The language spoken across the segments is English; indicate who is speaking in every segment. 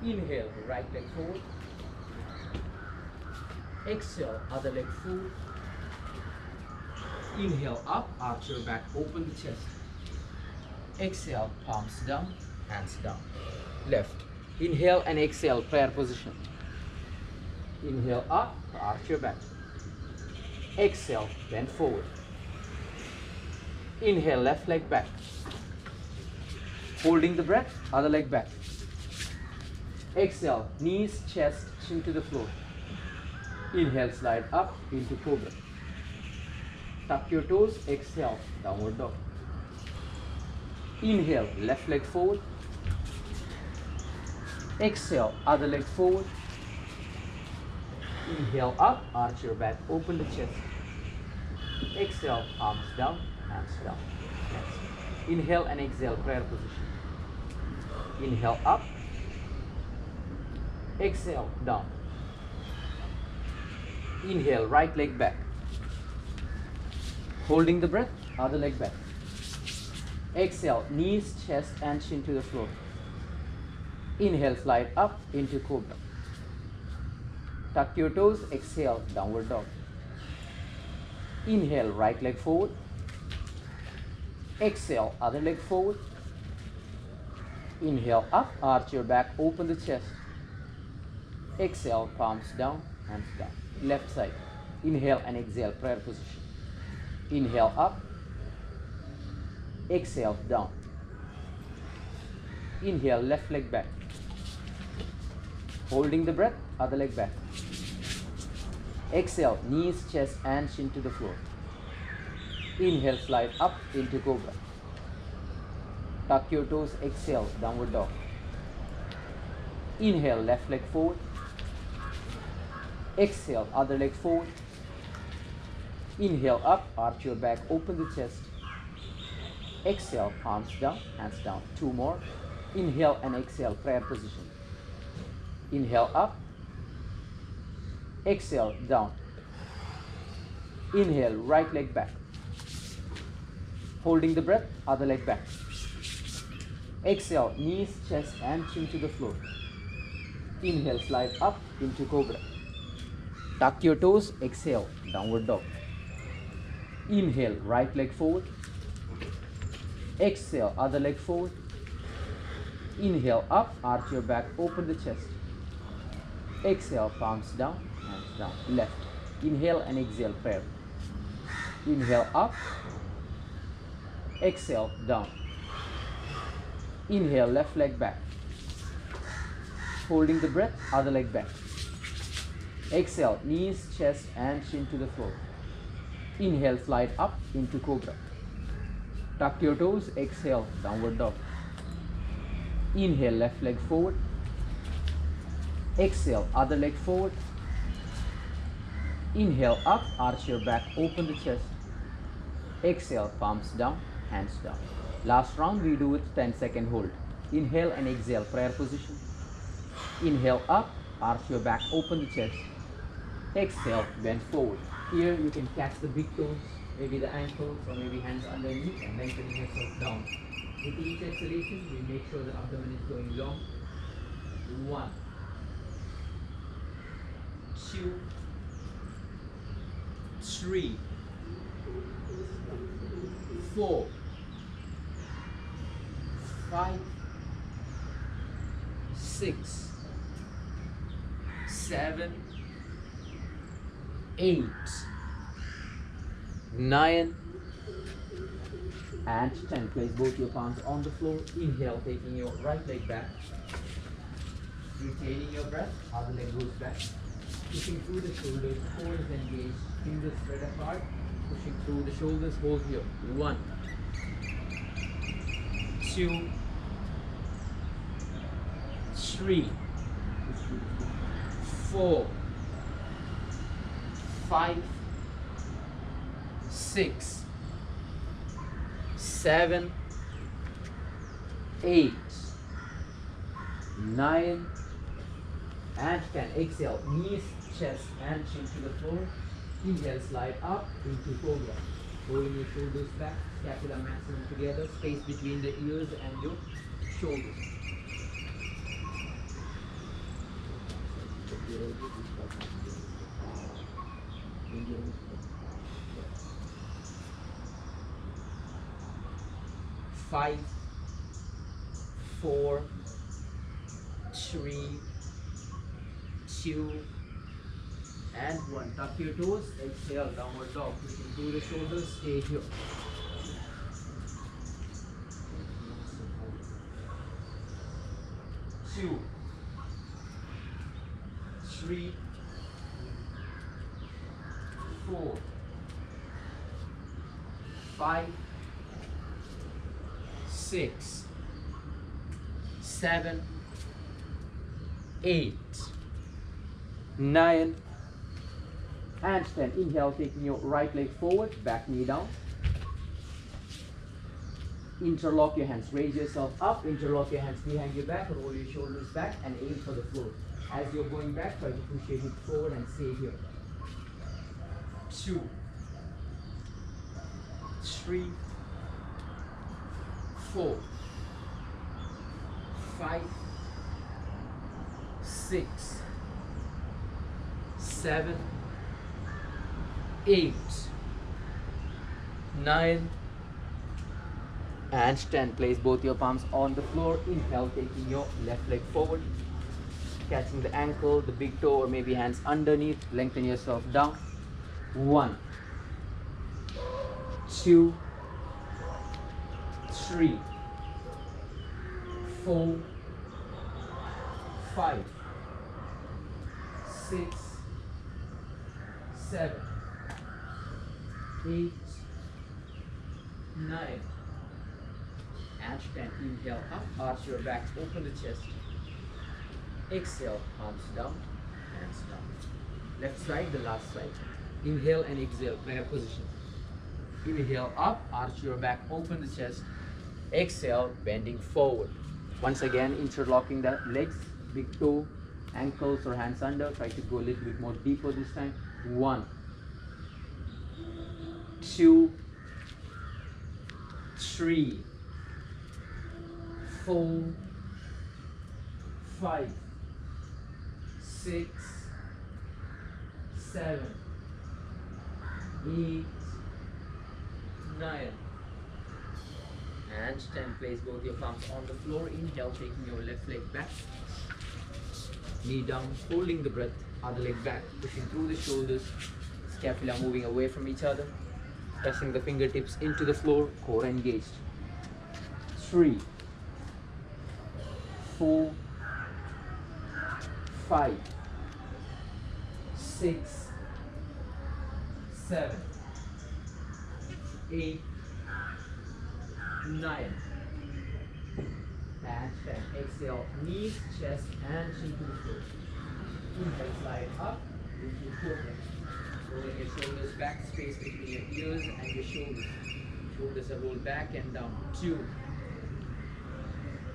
Speaker 1: Inhale, right leg forward. Exhale, other leg forward. Inhale up, arch your back, open the chest. Exhale, palms down, hands down. Left. Inhale and exhale, prayer position. Inhale up, arch your back. Exhale, bend forward. Inhale, left leg back. Holding the breath, other leg back. Exhale, knees, chest, chin to the floor. Inhale, slide up into cobra. Tuck your toes, exhale, downward dog. Inhale, left leg forward. Exhale, other leg forward. Inhale up, arch your back, open the chest. Exhale, arms down, hands down. Next. Inhale and exhale, prayer position. Inhale up. Exhale, down. Inhale, right leg back. Holding the breath, other leg back. Exhale, knees, chest and chin to the floor. Inhale, slide up into cobra. Tuck your toes, exhale, downward dog. Inhale, right leg forward. Exhale, other leg forward. Inhale up, arch your back, open the chest. Exhale, palms down, hands down. Left side. Inhale and exhale, prayer position. Inhale up. Exhale, down. Inhale, left leg back. Holding the breath, other leg back. Exhale, knees, chest and chin to the floor. Inhale, slide up into cobra. Tuck your toes, exhale, downward dog. Inhale, left leg forward. Exhale, other leg forward. Inhale up, arch your back, open the chest. Exhale, palms down, hands down. Two more. Inhale and exhale, prayer position. Inhale up. Exhale, down. Inhale, right leg back. Holding the breath, other leg back. Exhale, knees, chest and chin to the floor. Inhale, slide up into cobra. Tuck your toes, exhale, downward dog. Inhale, right leg forward. Exhale, other leg forward. Inhale up, arch your back, open the chest. Exhale, palms down, hands down. Left. Inhale and exhale, prayer. Inhale up. Exhale, down. Inhale, left leg back. Holding the breath, other leg back. Exhale, knees, chest and chin to the floor. Inhale, slide up into cobra. Tuck your toes, exhale, downward dog. Inhale, left leg forward. Exhale, other leg forward. Inhale up, arch your back, open the chest. Exhale, palms down, hands down. Last round we do with 10-second hold. Inhale and exhale, prayer position. Inhale up, arch your back, open the chest. Exhale, bend forward. Here you can catch the big toes, maybe the ankles or maybe hands underneath and lengthening yourself down. With each exhalation, we make sure the abdomen is going long. 1, 2, 3, 4, 5, 6, 7, 8, 9 and 10. Place both your palms on the floor. Inhale, taking your right leg back. Retaining your breath, other leg goes back. Pushing through the shoulders, core is engaged, fingers spread apart. Pushing through the shoulders, hold here. 1, 2, 3, 4, 5, 6, 7, 8, 9 and 10. Exhale, knees, chest and chin to the floor. Inhale, slide up into cobra. Rolling your shoulders back, scapula maximum together, space between the ears and your shoulders. Five, four, three, two, and one. Tuck your toes, exhale, downward dog. Pushing through the shoulders, stay here. Two, three, four, five, six, seven, 8, 9, and 10. Inhale, taking your right leg forward, back knee down. Interlock your hands, raise yourself up, interlock your hands behind your back, roll your shoulders back and aim for the floor. As you're going back, try to push your hips forward and stay here. 2, 3, 4, 5, 6, 7, 8, 9, and 10. Place both your palms on the floor. Inhale, taking your left leg forward, catching the ankle, the big toe, or maybe hands underneath. Lengthen yourself down. 1, 2, 3, 4, 5, 6, 7, 8, 9, and 10. Inhale up, arch your back, open the chest. Exhale, palms down, hands down. Left side, the last side. Inhale and exhale, prayer position. Inhale up, arch your back, open the chest. Exhale, bending forward. Once again, interlocking the legs, big toe, ankles or hands under. Try to go a little bit more deeper this time. 1, 2, 3, 4, 5, 6, 7, 8, 9, and 10. Place both your palms on the floor. Inhale, taking your left leg back, knee down, holding the breath, other leg back, pushing through the shoulders, scapula moving away from each other, pressing the fingertips into the floor, core engaged. 3, 4, 5, 6, 7, 8, 9, and 10. Exhale, knees, chest, and chin to the floor. Inhale, slide up into forehead. Rolling your shoulders back, space between your ears and your shoulders. Shoulders are rolled back and down. 2,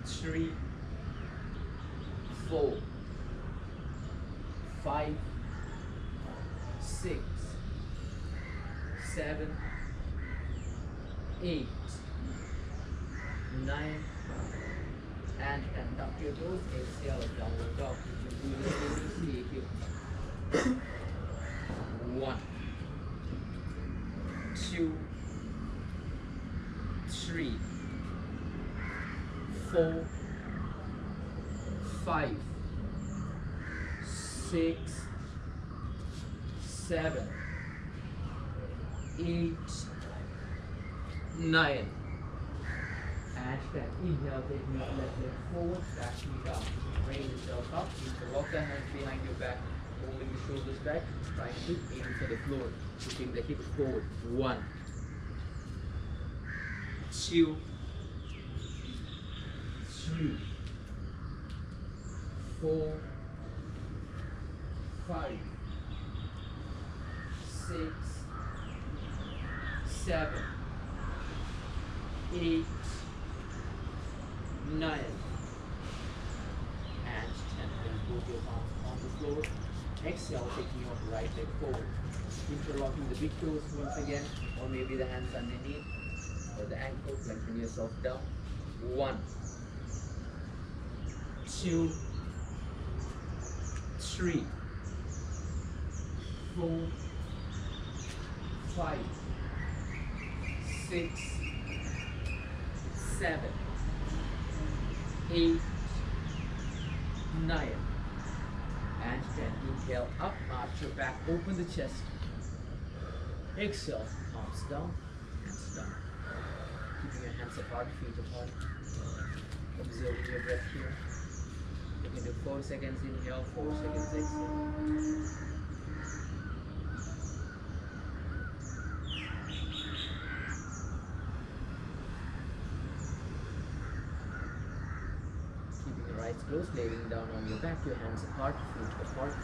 Speaker 1: 3, 4, 5, 6, 7, 8, 9, and 10. Tuck your toes, exhale, downward dog. 1, 2, 3, 4, 5, 6, 7, 8, 9, and 10. Inhale, taking your left leg forward, back knee down. Raise yourself up. Interlock the hands behind your back, holding the shoulders back, trying to aim for the floor, pushing the hips forward. 1, 2, 3, 4, 5, 6, 7, 8, 9, and 10. Then put your palms on the floor. Exhale, taking your right leg forward. Interlocking the big toes once again, or maybe the hands underneath, or the ankles. Lengthen yourself down. 1, 2, 3, 4, 5, 6, 7, 8, 9, and 10. Inhale up, arch your back, open the chest. Exhale, palms down, hands down. Keeping your hands apart, feet apart. Observing your breath here. You can do 4 seconds inhale, 4 seconds exhale. Eyes closed, laying down on your back, your hands apart, feet apart.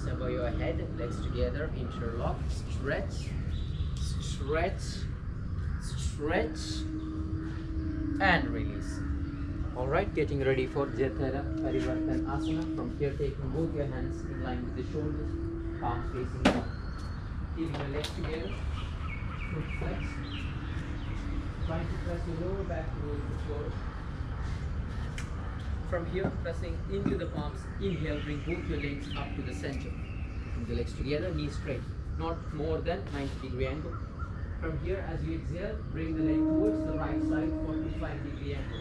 Speaker 1: Above your head, legs together, interlock, stretch, stretch, stretch, and release. Alright, getting ready for Jatara Parivartan Asana. From here, taking both your hands in line with the shoulders, palms facing down. Keeping your legs together, foot flex. Trying to press your lower back towards the floor. From here, pressing into the palms, inhale, bring both your legs up to the center. Keeping the legs together, knees straight, not more than 90-degree angle. From here, as you exhale, bring the leg towards the right side, 45-degree angle.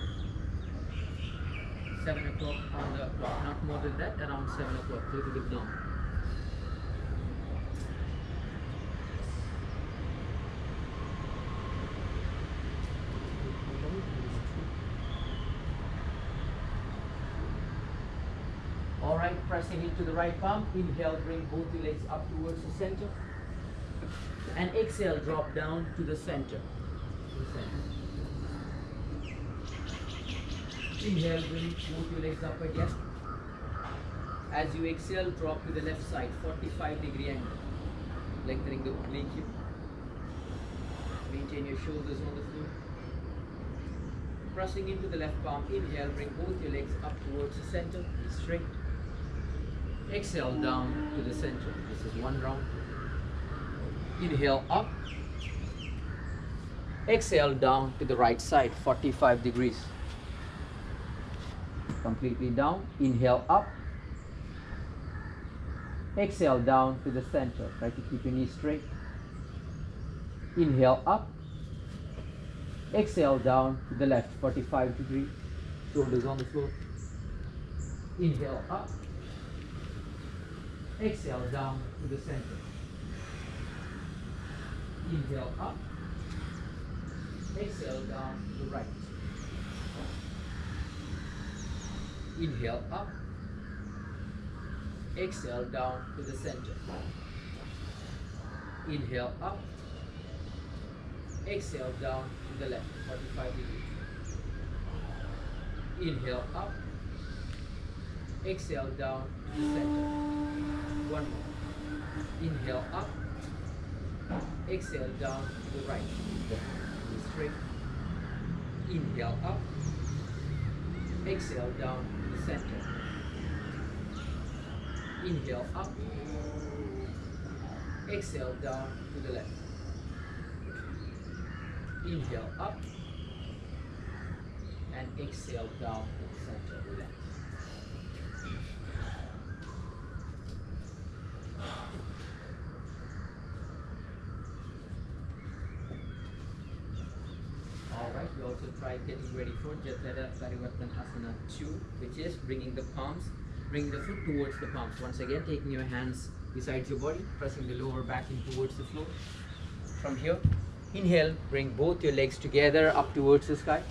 Speaker 1: 7 o'clock on the clock, not more than that, around 7 o'clock, a little bit down. Alright, pressing into the right palm, inhale, bring both your legs up towards the center. And exhale, drop down to the center. Inhale, bring both your legs up again. As you exhale, drop to the left side, 45-degree angle. Lengthening the oblique hip. Maintain your shoulders on the floor. Pressing into the left palm, inhale, bring both your legs up towards the center, be straight. Exhale, down to the center. This is one round. Inhale, up. Exhale, down to the right side, 45 degrees. Completely down. Inhale, up. Exhale, down to the center. Try to keep your knees straight. Inhale, up. Exhale, down to the left, 45 degrees. Shoulders on the floor. Inhale, up. Exhale, down to the center. Inhale, up. Exhale, down to the right. Inhale, up. Exhale, down to the center. Inhale, up. Exhale, down to the left, 45 degrees. Inhale, up. Exhale, down to the center. One more. Inhale, up. Exhale, down to the right. Straight. Inhale up. Exhale down to the center. Inhale up. Exhale down to the left. Inhale up. And exhale down to the center. Relax. Alright, we also try getting ready for Asana 2, which is bringing the foot towards the palms. Once again, taking your hands beside your body, pressing the lower back in towards the floor. From here, inhale, bring both your legs together up towards the sky.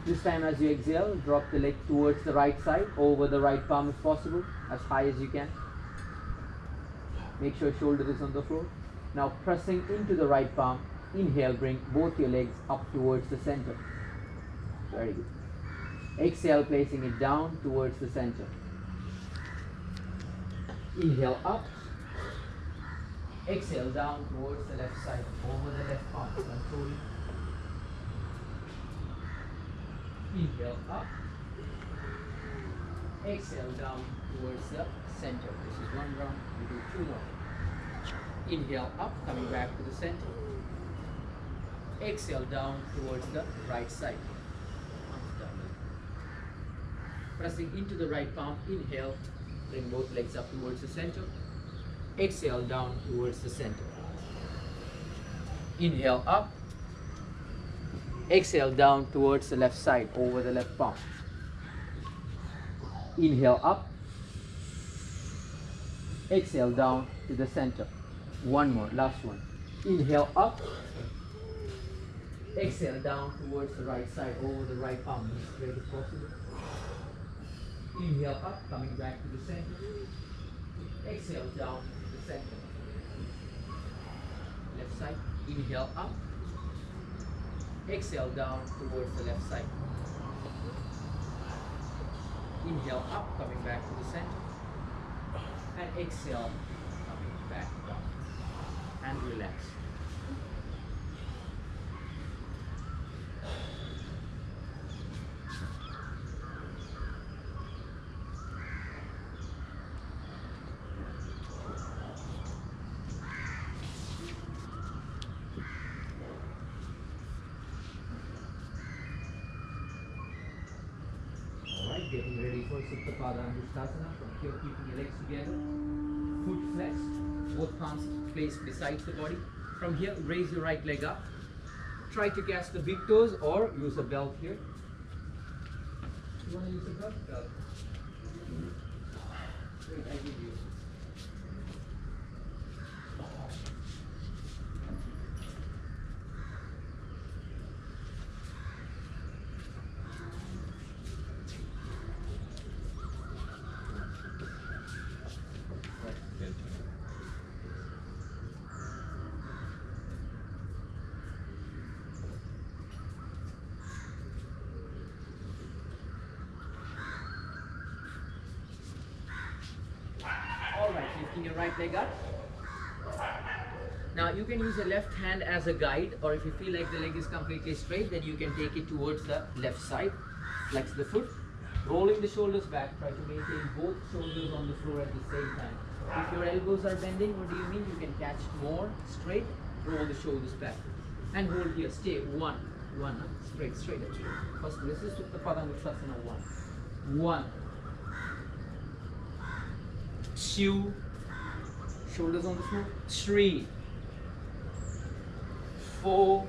Speaker 1: This time as you exhale, drop the leg towards the right side, over the right palm if possible, as high as you can. Make sure shoulder is on the floor. Now pressing into the right palm, inhale, bring both your legs up towards the center. Very good. Exhale, placing it down towards the center. Inhale up. Exhale down towards the left side, over the left palm, controlling. Inhale up. Exhale down towards the center. This is one round. We do two more. Inhale up, coming back to the center. Exhale down towards the right side. Arms down. Pressing into the right palm. Inhale, bring both legs up towards the center. Exhale down towards the center. Inhale up. Exhale down towards the left side, over the left palm. Inhale up. Exhale down to the center. One more, last one. Inhale up. Exhale down towards the right side, over the right palm, as straight as possible. Inhale up, coming back to the center. Exhale down to the center. Left side. Inhale up. Exhale down towards the left side. Inhale up, coming back to the center. And exhale, coming back down. And relax. Getting ready for Suptapadangusthasana. From here, keeping your legs together, foot flexed, both palms placed beside the body. From here, raise your right leg up. Try to catch the big toes or use a belt here. You want to use a belt? Wait, I give you. Alright, lifting your right leg up. Now you can use your left hand as a guide, or if you feel like the leg is completely straight, then you can take it towards the left side. Flex the foot, rolling the shoulders back. Try to maintain both shoulders on the floor at the same time. If your elbows are bending, what do you mean? You can catch more straight, roll the shoulders back. And hold here, stay, one, straight. First, this is Suptapadangusthasana, one, two, shoulders on the floor, 3, 4,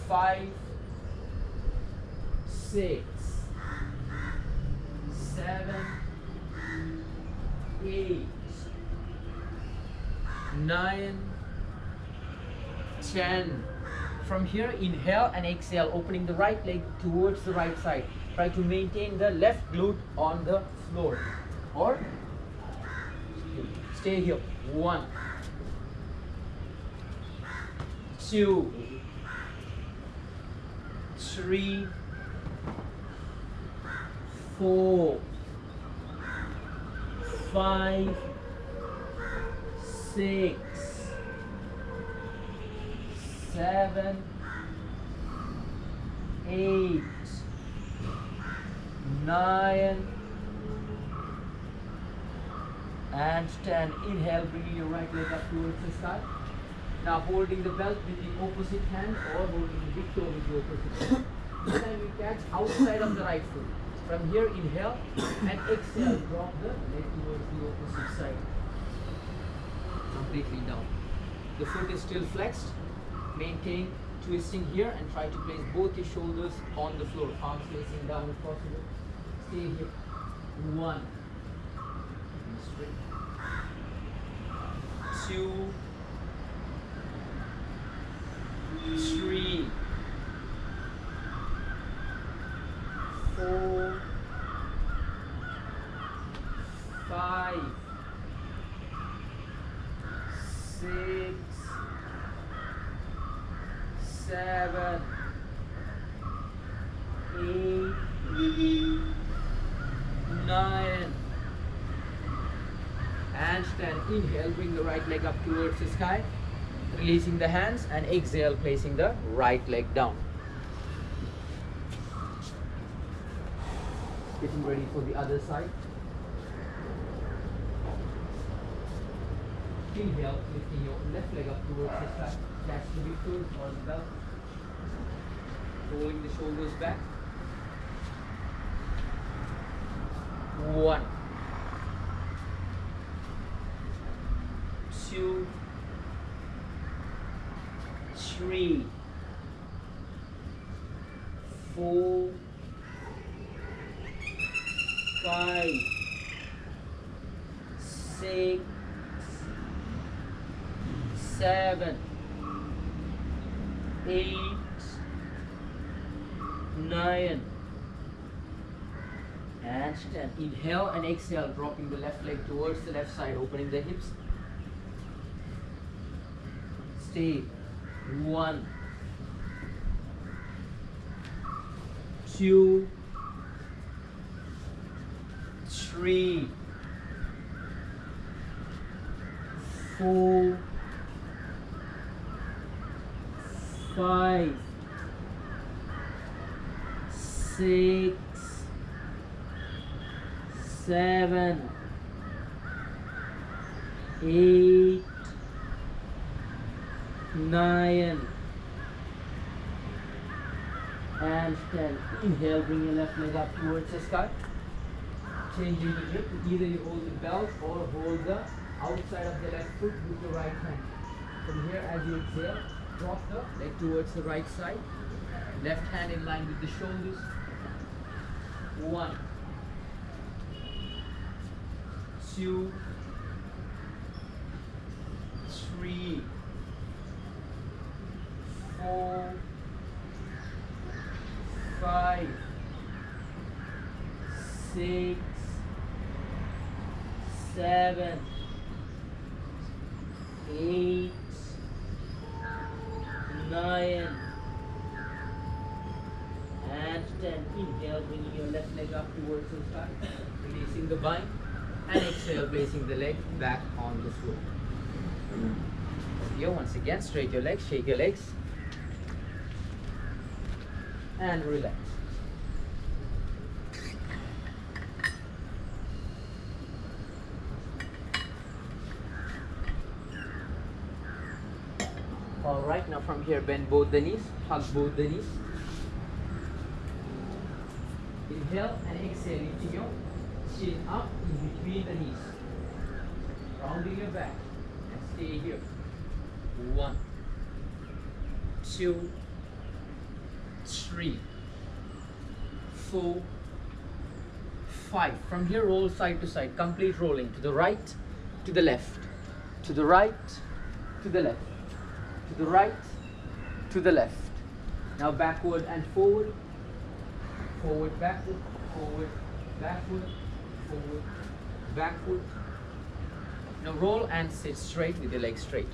Speaker 1: 5, 6, 7, 8, 9, 10. From here, inhale and exhale, opening the right leg towards the right side. Try to maintain the left glute on the floor. Or stay here. 1, 2, 3, 4, 5, 6, 7, 8, 9, and 10. Inhale, bringing your right leg up towards the sky. Now holding the belt with the opposite hand or holding the big toe with the opposite hand. This time we catch outside of the right foot. From here, inhale and exhale, drop the leg towards the opposite side. Completely down. The foot is still flexed. Maintain twisting here and try to place both your shoulders on the floor. Palms facing down if possible. Stay here. 1. Straight. 2, 3, 4, 5, 6, 7, 8, 9, and 10. Inhale, bring the right leg up towards the sky, releasing the hands, and exhale, placing the right leg down. Getting ready for the other side. Inhale, lifting your left leg up towards the sky. Catch the big toes or the belt. Rolling the shoulders back. 1, 2, 3, 4, 5, 6, 7, 8, 9, and 10. Inhale and exhale, dropping the left leg towards the left side, opening the hips. Stay. 1, 2, 3, 4, 5, 6, 7, 8, 9, and 10. Inhale, bring your left leg up towards the sky. Changing the grip. Either you hold the belt or hold the outside of the left foot with the right hand. From here, as you exhale, drop the leg towards the right side. Left hand in line with the shoulders. 1, 2, 3, 4, 5, 6, 7, 8, 9, and 10. Inhale, bringing your left leg up towards the sky, releasing the bind, and exhale, placing the leg back on the floor. Here, once again, straighten your legs, shake your legs, and relax. Alright, now from here, bend both the knees, hug both the knees. Inhale and exhale, lifting your chin up in between the knees. Rounding your back and stay here. 1, 2, 3, 4, 5. From here, roll side to side, complete rolling to the right, to the left, to the right, to the left, to the right, to the left. Now backward and forward, forward, backward, forward, backward, forward, backward. Now roll and sit straight with your legs straight.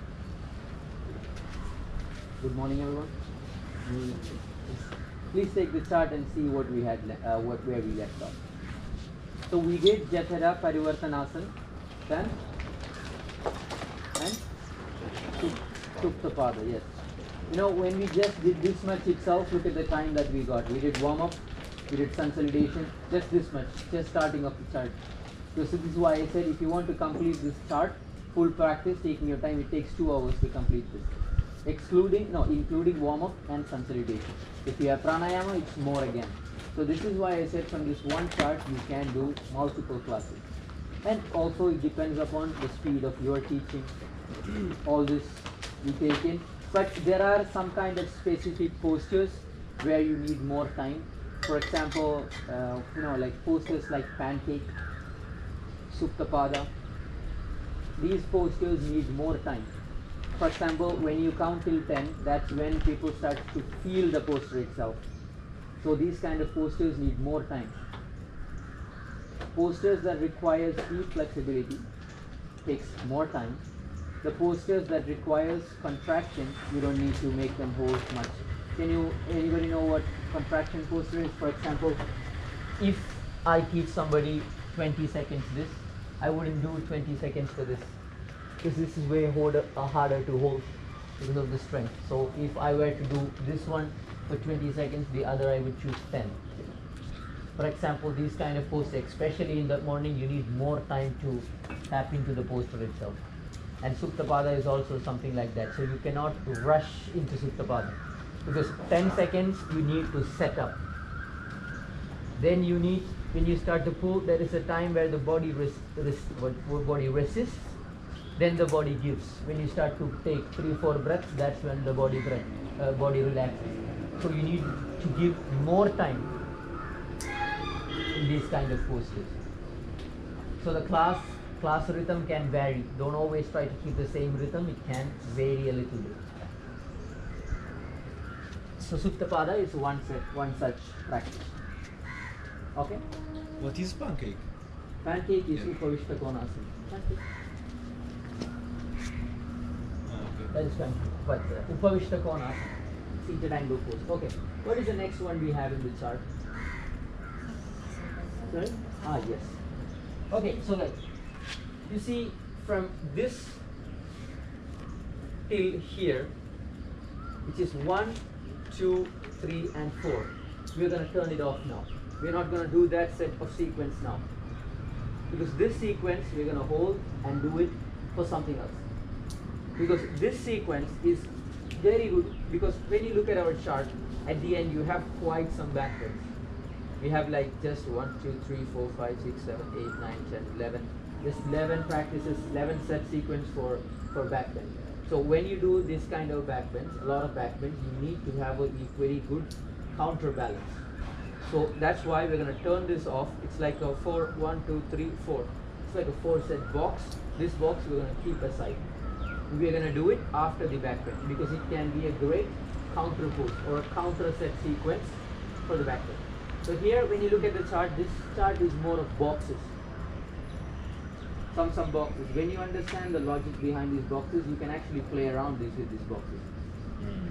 Speaker 1: Good morning, everyone. Please take the chart and see what we had, where we left off. So we did Jathara Parivartanasana, then and Suptapada, yes. You know, when we just did this much itself, look at the time that we got. We did warm up, we did consolidation, just this much, just starting of the chart. So this is why I said if you want to complete this chart, full practice, taking your time, it takes 2 hours to complete this. Including warm up and consolidation. If you have pranayama, it's more again. So this is why I said from this one chart you can do multiple classes. And also it depends upon the speed of your teaching. All this you take in. But there are some kind of specific postures where you need more time. For example, like postures like pancake, Suptapada. These postures need more time. For example, when you count till 10, that's when people start to feel the posture itself. So these kind of postures need more time. Postures that requires deep flexibility takes more time. The postures that requires contraction, you don't need to make them hold much. Anybody know what contraction posture is? For example, if I teach somebody 20 seconds this, I wouldn't do 20 seconds for this, because this is way harder to hold because of the strength. So if I were to do this one for 20 seconds, the other I would choose 10. For example, these kind of postures, especially in the morning, you need more time to tap into the posture itself. And Suptapada is also something like that. So you cannot rush into Suptapada, because 10 seconds you need to set up. Then you need, when you start to pull, there is a time where the body resists, then the body gives. When you start to take 3-4 breaths, that's when the body relaxes. So you need to give more time in these kind of postures. So the class rhythm can vary. Don't always try to keep the same rhythm. It can vary a little bit. So Suptapada is one such practice. Okay?
Speaker 2: What is pancake?
Speaker 1: Pancake is Upavishta Konasana.
Speaker 2: Okay.
Speaker 1: That is pancake. But Upavishta Konasana, seated angle pose. Okay. What is the next one we have in the chart? Sorry? Yes. Okay, so like, you see from this till here, which is 1, 2, 3 and 4. We're going to turn it off now. We're not going to do that set of sequence now, because this sequence we're going to hold and do it for something else. Because this sequence is very good, because when you look at our chart, at the end you have quite some backbends. We have like just 1, 2, 3, 4, 5, 6, 7, 8, 9, 10, 11. Just 11 practices, 11 set sequence for backbend. So when you do this kind of backbends, a lot of backbends, you need to have a very good counterbalance. So that's why we're going to turn this off. It's like a 4, 1, 2, 3, 4. It's like a 4 set box. This box we're going to keep aside. We're going to do it after the backbend, because it can be a great counter pose or a counter set sequence for the backbend. So here when you look at the chart, this chart is more of boxes. Some boxes. When you understand the logic behind these boxes, you can actually play around with these boxes.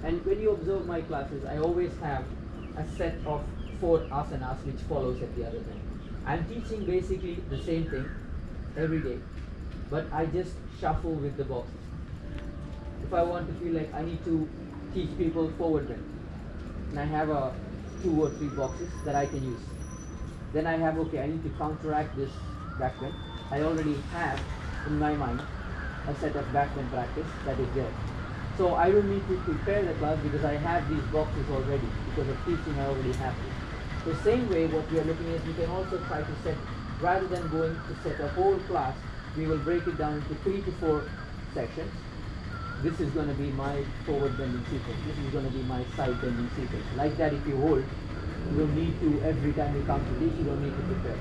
Speaker 1: And when you observe my classes, I always have a set of 4 asanas which follows at the other end. I'm teaching basically the same thing every day, but I just shuffle with the boxes. If I want to feel like I need to teach people forward bend, and I have 2 or 3 boxes that I can use. Then I have, okay, I need to counteract this backbend. I already have in my mind a set of backbend practice that is there. So I don't need to prepare the class, because I have these boxes already. Because of teaching, I already have this. The same way what we are looking at, we can also try to set, rather than going to set a whole class, we will break it down into 3 to 4 sections. This is going to be my forward bending sequence. This is going to be my side bending sequence. Like that, if you hold, you don't need to, every time you come to this, you don't need to prepare.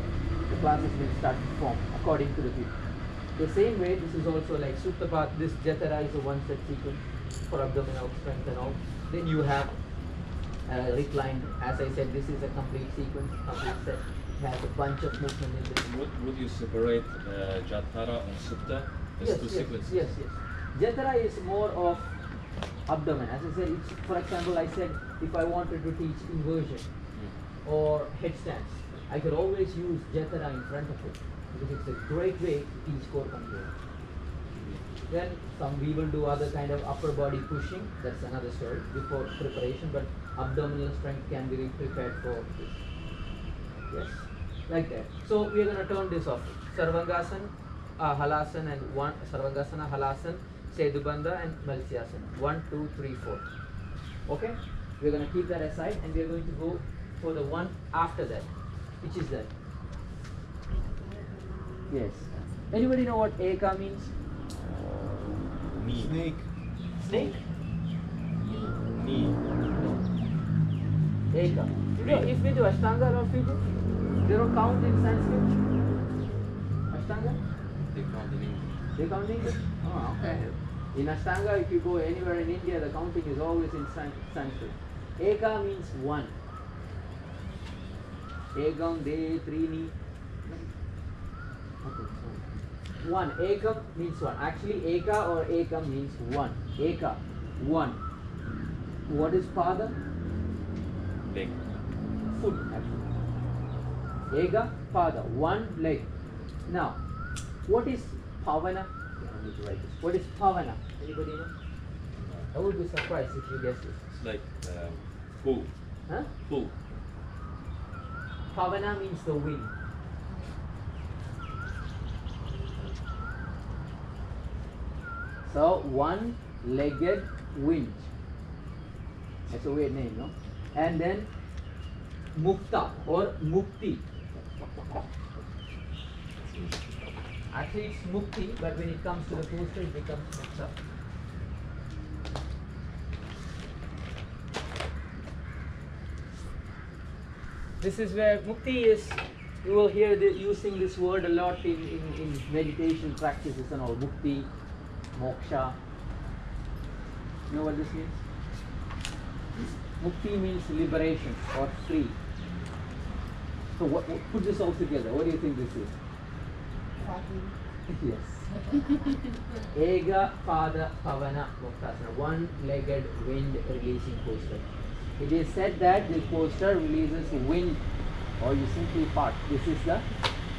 Speaker 1: The classes will start to form according to the people. The same way, this is also like Suptapada. This Jatara is a 1 set sequence for abdominal strength and all. Then you have reclined. As I said, this is a complete sequence, complete set. It has a bunch of movement in this.
Speaker 2: Would you separate Jatara and Supta as 2 sequences?
Speaker 1: Yes. Jatara is more of abdomen. As I said, it's, for example, I said if I wanted to teach inversion or headstands, I could always use Jatara in front of it, because it's a great way to teach core control. Then we will do other kind of upper body pushing. That's another story before preparation. But abdominal strength can be prepared for this. Yes, like that. So we are going to turn this off. Sarvangasana, Halasan, and one Sarvangasana, Halasan, Sedubandha, and Malsyasana. 1, 2, 3, 4. Okay. We are going to keep that aside, and we are going to go for the one after that. Which is that? Yes. Anybody know what Eka means?
Speaker 2: Knee.
Speaker 3: Snake.
Speaker 1: Snake?
Speaker 2: Knee.
Speaker 1: Eka. You know, if we do Ashtanga, a lot of people, they don't count in Sanskrit. Ashtanga?
Speaker 2: They count in English.
Speaker 1: They count in English? Oh, okay. In Ashtanga, if you go anywhere in India, the counting is always in Sanskrit. Eka means one. Ekam, De, Trini. Okay, sorry. One. Ekam means one. Actually, Eka or Ekam means one. Eka, one. What is Pada?
Speaker 2: Leg.
Speaker 1: Foot, actually. Ega, Pada, one leg. Now, what is Pavana? Okay, I need to write this. What is Pavana? Anybody know? I would be surprised if you guess it.
Speaker 2: It's like pull.
Speaker 1: Huh?
Speaker 2: Pull.
Speaker 1: Pavana means the wind. So, one-legged wind. That's a weird name, no? And then Mukta or Mukti. Actually, it's Mukti, but when it comes to the poster, it becomes Mukta. This is where Mukti is. You will hear using this word a lot in meditation practices and all. Mukti, Moksha. You know what this means? Mukti means liberation or free. So put this all together. What do you think this is? Yes. Ega, Pada, Pavana, Muktasana. One-legged wind releasing poster. It is said that this poster releases wind, or you simply fart. This is the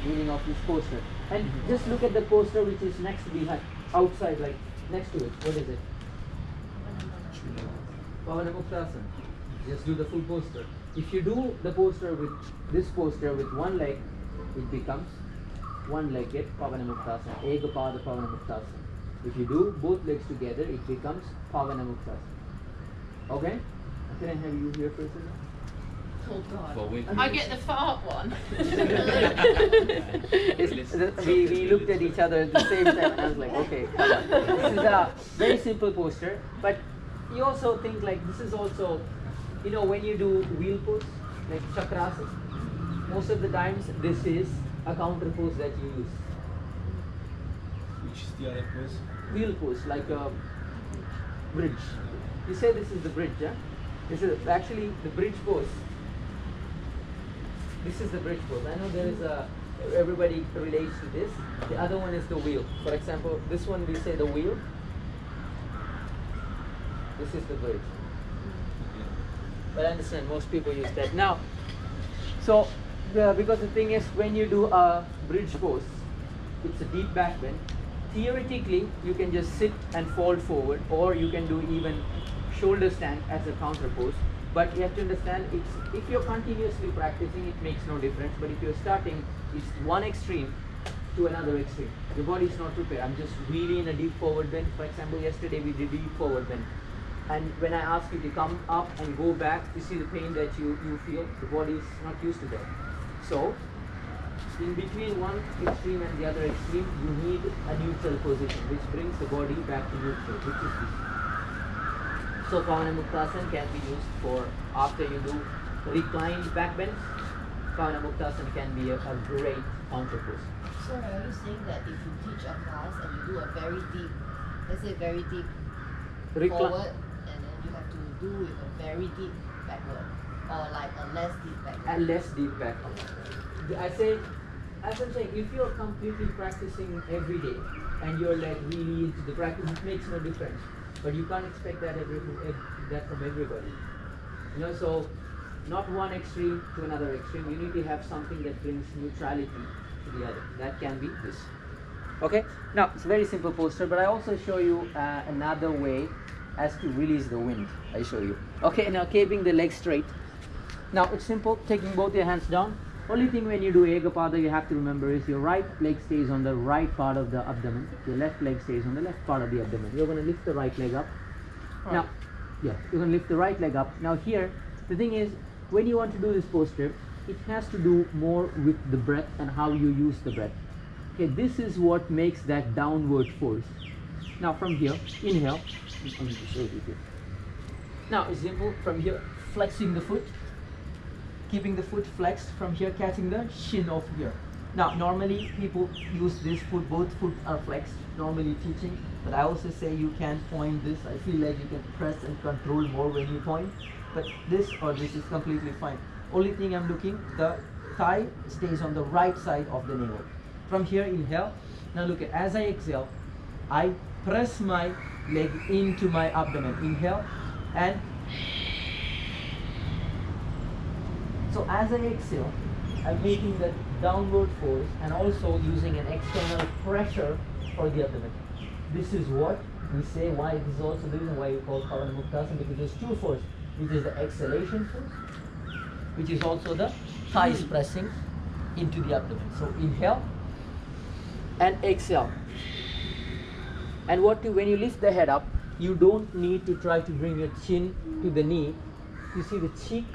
Speaker 1: meaning of this poster. And just look at the poster which is next behind, outside, like next to it. What is it? Pavana Muktasana. Just do the full poster. If you do the poster with this poster with one leg, it becomes one-legged Pavana Muktasana. Ega Pada Pavana Muktasana. If you do both legs together, it becomes Pavana Muktasana. Okay? Can I have you here for a second?
Speaker 4: Oh God.
Speaker 2: Well,
Speaker 4: I get the fart one.
Speaker 1: We looked at each other at the same time and I was like, okay, come on. This is a very simple poster, but you also think like this is also, you know, when you do wheel pose, like chakras, most of the times this is a counter pose that you use.
Speaker 3: Which is the other pose?
Speaker 1: Wheel pose, like a bridge. You say this is the bridge, yeah? This is actually the bridge pose. This is the bridge pose. I know there is a, everybody relates to this. The other one is the wheel. For example, this one we say the wheel. This is the bridge. But I understand most people use that. Now, so because the thing is, when you do a bridge pose, it's a deep back bend. Theoretically, you can just sit and fold forward, or you can do even shoulder stand as a counter pose. But you have to understand, if you're continuously practicing, it makes no difference. But if you're starting, it's one extreme to another extreme. Your body is not prepared. I'm just really in a deep forward bend. For example, yesterday we did deep forward bend. And when I ask you to come up and go back, you see the pain that you feel. The body is not used to that. So, in between one extreme and the other extreme, you need a neutral position, which brings the body back to neutral, which is this. So, Pavana Muktasana can be used for after you do reclined back bends. Pavana Muktasana can be a great counter pose.
Speaker 4: So are you saying that if you teach a class and you do a very deep, let's say very deep forward, and then you have to do with a very deep backward, or like a less deep backward?
Speaker 1: A less deep backward. I say, as I'm saying, if you're completely practicing every day and you're like really into the practice, it makes no difference. But you can't expect that from everybody. You know, so not one extreme to another extreme. You need to have something that brings neutrality to the other. That can be this. Okay, now it's a very simple posture, but I also show you another way as to release the wind. I show you. Okay, now keeping the legs straight. Now it's simple, taking both your hands down. Only thing when you do Ekapada you have to remember is your right leg stays on the right part of the abdomen, your left leg stays on the left part of the abdomen. You're going to lift the right leg up. Now, yeah, you're going to lift the right leg up. Now here, the thing is, when you want to do this posture, it has to do more with the breath and how you use the breath. Okay, this is what makes that downward force. Now from here, inhale. I'm going to show you here. Now it's simple, from here, flexing the foot, keeping the foot flexed, from here catching the shin of here. Now normally people use this foot, both foot are flexed, normally teaching, but I also say you can point this. I feel like you can press and control more when you point, but this or this is completely fine. Only thing I'm looking, the thigh stays on the right side of the navel. From here, inhale. Now look at, as I exhale, I press my leg into my abdomen. Inhale, and so as I exhale, I'm making that downward force and also using an external pressure for the abdomen. This is what we say, why this is also the reason why we call Pavana-Muktasana, because there's two forces, which is the exhalation force, which is also the thighs pressing into the abdomen. So inhale and exhale. And when you lift the head up, you don't need to try to bring your chin to the knee. You see the cheek,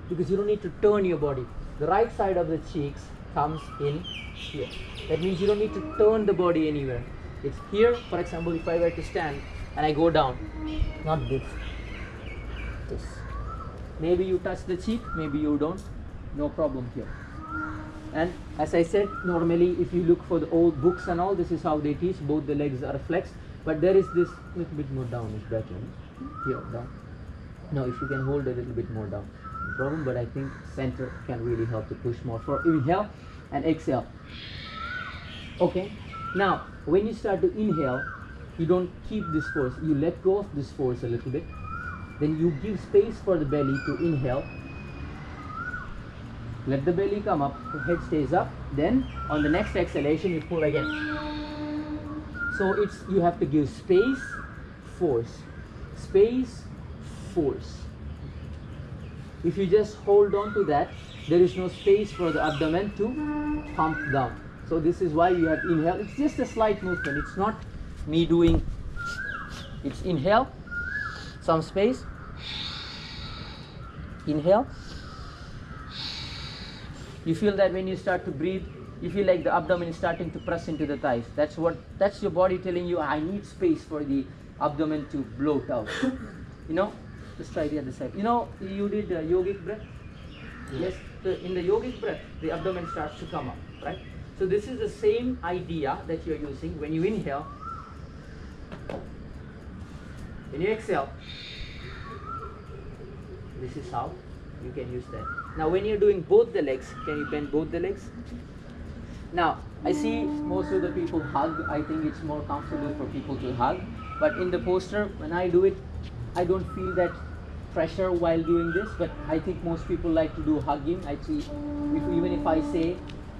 Speaker 1: because you don't need to turn your body. The right side of the cheeks comes in here. That means you don't need to turn the body anywhere. It's here. For example, if I were to stand and I go down, not this, this. Maybe you touch the cheek, maybe you don't, no problem here. And as I said, normally if you look for the old books and all, this is how they teach, both the legs are flexed, but there is this little bit more down is better. Here, down. Now if you can hold a little bit more down, no problem, but I think center can really help to push more. For inhale and exhale. Okay, now when you start to inhale, you don't keep this force, you let go of this force a little bit, then you give space for the belly to inhale. Let the belly come up, the head stays up, then on the next exhalation you pull again. So it's, you have to give space, force, space, force. If you just hold on to that, there is no space for the abdomen to pump down. So this is why you have inhale. It's just a slight movement, it's not me doing, it's inhale, some space, inhale. You feel that when you start to breathe, you feel like the abdomen is starting to press into the thighs. That's your body telling you, I need space for the abdomen to bloat out. You know, just try the other side. You know, you did yogic breath. Yes, in the yogic breath, the abdomen starts to come up, right? So this is the same idea that you're using when you inhale. When you exhale, this is how you can use that. Now when you're doing both the legs, can you bend both the legs? Now I see most of the people hug. I think it's more comfortable for people to hug, but in the posture, when I do it, I don't feel that pressure while doing this, but I think most people like to do hugging. I see, even if I say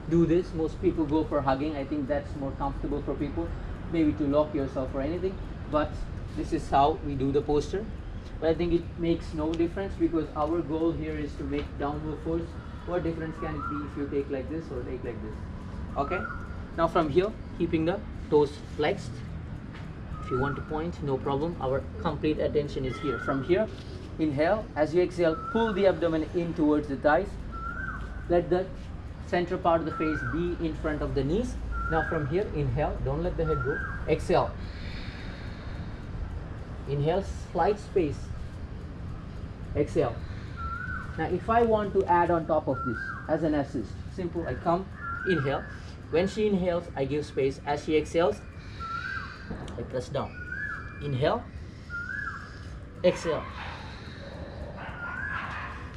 Speaker 1: do this, most people go for hugging. I think that's more comfortable for people, maybe to lock yourself or anything, but this is how we do the posture. But I think it makes no difference, because our goal here is to make downward force. What difference can it be if you take like this or take like this? Okay, now from here, keeping the toes flexed. If you want to point, no problem. Our complete attention is here. From here, inhale. As you exhale, pull the abdomen in towards the thighs. Let the center part of the face be in front of the knees. Now from here, inhale. Don't let the head go. Exhale. Inhale, slight space. Exhale. Now if I want to add on top of this as an assist, simple, I come, inhale. When she inhales, I give space. As she exhales, I press down. Inhale, exhale.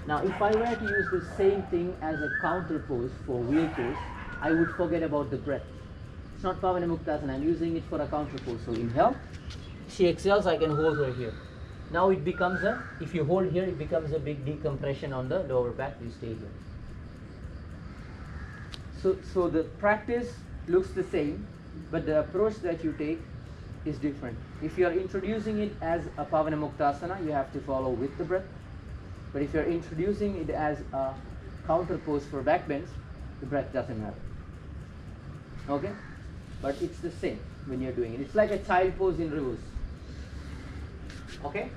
Speaker 1: Now if I were to use the same thing as a counter pose for wheel pose, I would forget about the breath. It's not Pavana-Muktasana, I'm using it for a counter pose. So inhale, she exhales, I can hold her here. Now it becomes if you hold here, it becomes a big decompression on the lower back. You stay here. So the practice looks the same, but the approach that you take is different. If you are introducing it as a Pavanamuktasana, you have to follow with the breath. But if you are introducing it as a counter pose for back bends, the breath doesn't matter. Okay? But it's the same when you're doing it. It's like a child pose in reverse. Okay?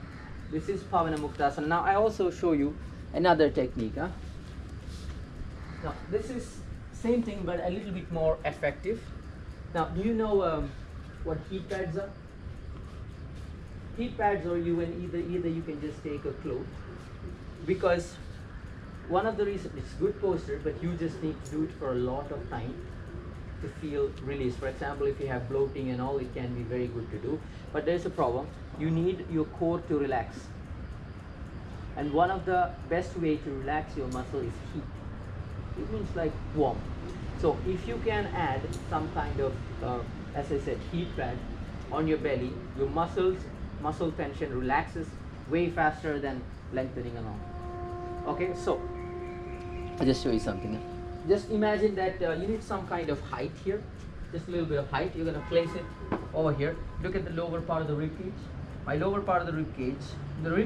Speaker 1: This is Pavanamuktasana. Now I also show you another technique. Now this is same thing but a little bit more effective. Now do you know what heat pads are? Heat pads are either you can just take a cloth, because one of the reasons it's good posture, but you just need to do it for a lot of time to feel release. For example, if you have bloating and all, it can be very good to do, but there's a problem. You need your core to relax, and one of the best way to relax your muscle is heat. It means like warm. So if you can add some kind of as I said, heat pad on your belly, your muscle tension relaxes way faster than lengthening along. Okay, so I'll just show you something. Just imagine that you need some kind of height here, just a little bit of height. You're going to place it over here. Look at the lower part of the rib cage. My lower part of the rib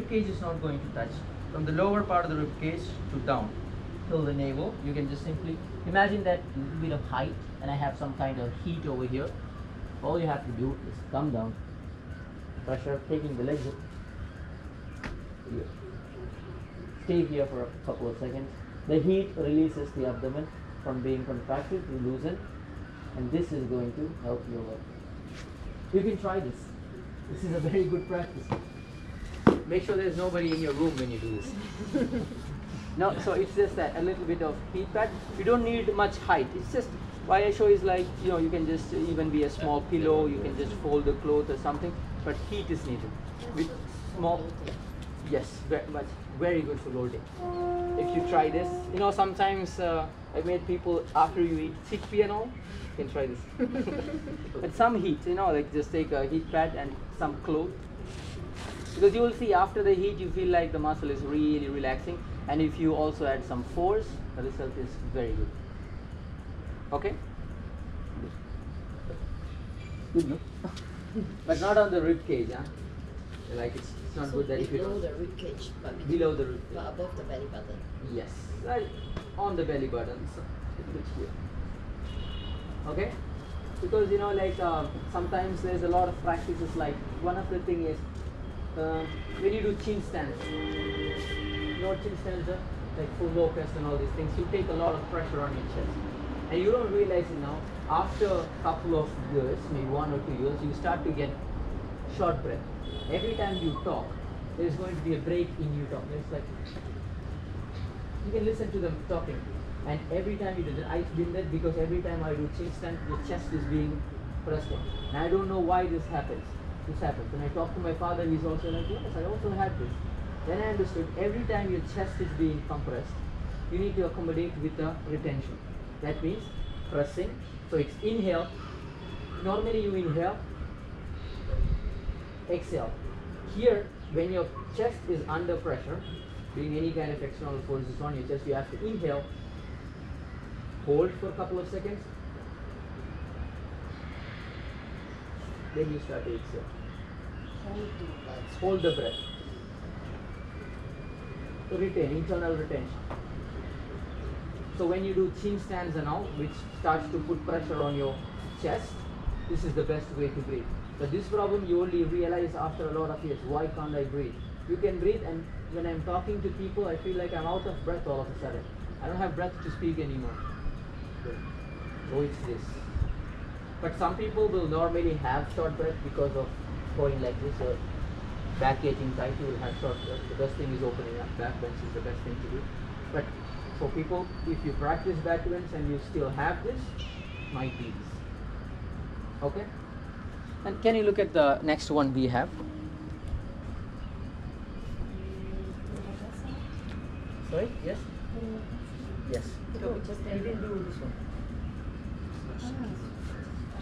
Speaker 1: cage is not going to touch. From the lower part of the rib cage to down till the navel, you can just simply imagine that little bit of height, and I have some kind of heat over here. All you have to do is come down, pressure, taking the legs up. Here. Stay here for a couple of seconds. The heat releases the abdomen from being contracted to loosen, and this is going to help you a lot. You can try this. This is a very good practice. Make sure there's nobody in your room when you do this. No, so it's just that a little bit of heat pad. You don't need much height. It's just why I show is like, you know, you can just even be a small pillow. You can just fold the cloth or something. But heat is needed. With small, yes, very much, very good for loading. If you try this, you know, sometimes I made people after you eat chickpea and all, you can try this. But some heat, you know, like just take a heat pad and some cloth. Because you will see after the heat, you feel like the muscle is really relaxing. And if you also add some force, the result is very good. Okay? Good, no? But not on the rib cage, huh? Like it's not
Speaker 4: So
Speaker 1: good that if you
Speaker 4: below
Speaker 1: don't.
Speaker 4: the rib cage, but
Speaker 1: Below the rib cage.
Speaker 4: but above the belly button.
Speaker 1: Yes, right on the belly button, so a little bit here. Okay? Because you know, like sometimes there's a lot of practices. Like one of the thing is when you do chin stands, your chin stands are like full locust and all these things. You take a lot of pressure on your chest, and you don't realize it now. After a couple of years, maybe 1 or 2 years, you start to get short breath. Every time you talk, there is going to be a break in you talk. It's like you can listen to them talking, and every time you do that, I did that because every time I do chin stand, the chest is being pressed in, and I don't know why this happens. This happens. When I talk to my father, he's also like, yes, I also had this. Then I understood every time your chest is being compressed, you need to accommodate with the retention. That means pressing. So it's inhale. Normally you inhale, exhale. Here, when your chest is under pressure, doing any kind of external forces on your chest, you have to inhale, hold for a couple of seconds, then you start to exhale. Hold the breath. So retain, internal retention. So when you do chin stands and all, which starts to put pressure on your chest, this is the best way to breathe. But this problem you only realize after a lot of years. Why can't I breathe? You can breathe, and when I'm talking to people, I feel like I'm out of breath all of a sudden. I don't have breath to speak anymore. So it's this. But some people will normally have short breath because of going like this or back aching tight. You will have short breath. The best thing is opening up. Back bends is the best thing to do. But for people, if you practice back bends and you still have this, might be this. Okay? And can you look at the next one we have? Sorry? Yes? Yes. No, we didn't do this one.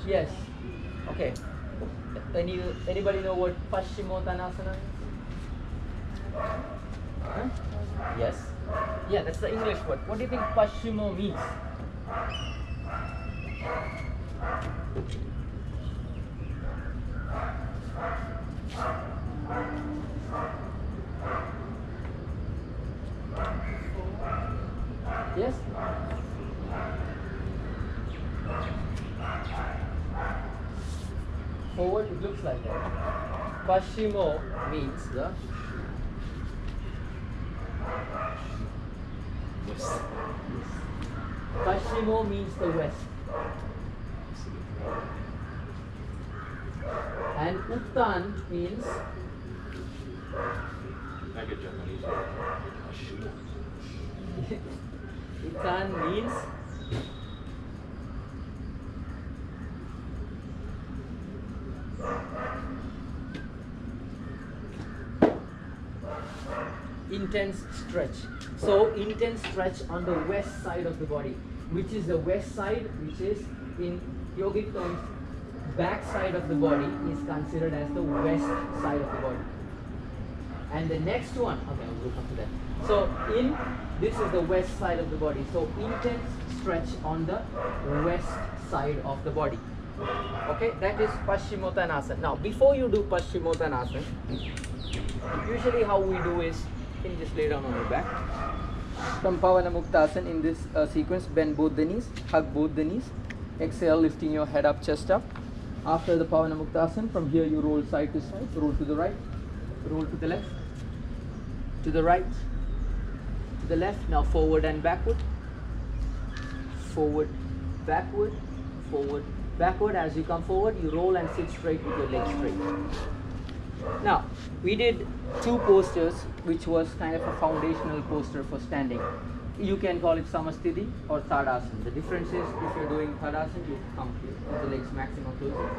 Speaker 1: Yes. Okay. Anybody know what Paschimottanasana is? Huh? Yes. Yeah, that's the English word. What do you think Paschimo means? Forward, it looks like that. Paschimo means the
Speaker 2: West.
Speaker 1: Paschimo means the west. And Uttan means
Speaker 2: Like a Japanese. Hashimo.
Speaker 1: Uttan means intense stretch. So intense stretch on the west side of the body, which is the west side, which is in yogic terms, back side of the body is considered as the west side of the body. And the next one, okay, we'll come to that. So this is the west side of the body. So intense stretch on the west side of the body. Okay, that is Paschimottanasana. Now, before you do Paschimottanasana, usually how we do is, you can just lay down on your back. From Pavanamuktasana, in this sequence, bend both the knees, hug both the knees. Exhale, lifting your head up, chest up. After the Pavanamuktasana, from here you roll side to side, roll to the right, roll to the left, to the right, to the left. Now forward and backward, forward, backward, forward, backward. As you come forward, you roll and sit straight with your legs straight. Now, we did two postures, which was kind of a foundational posture for standing. You can call it Samasthiti or Tadasana. The difference is, if you're doing Tadasana, you come here with the legs maximum closer.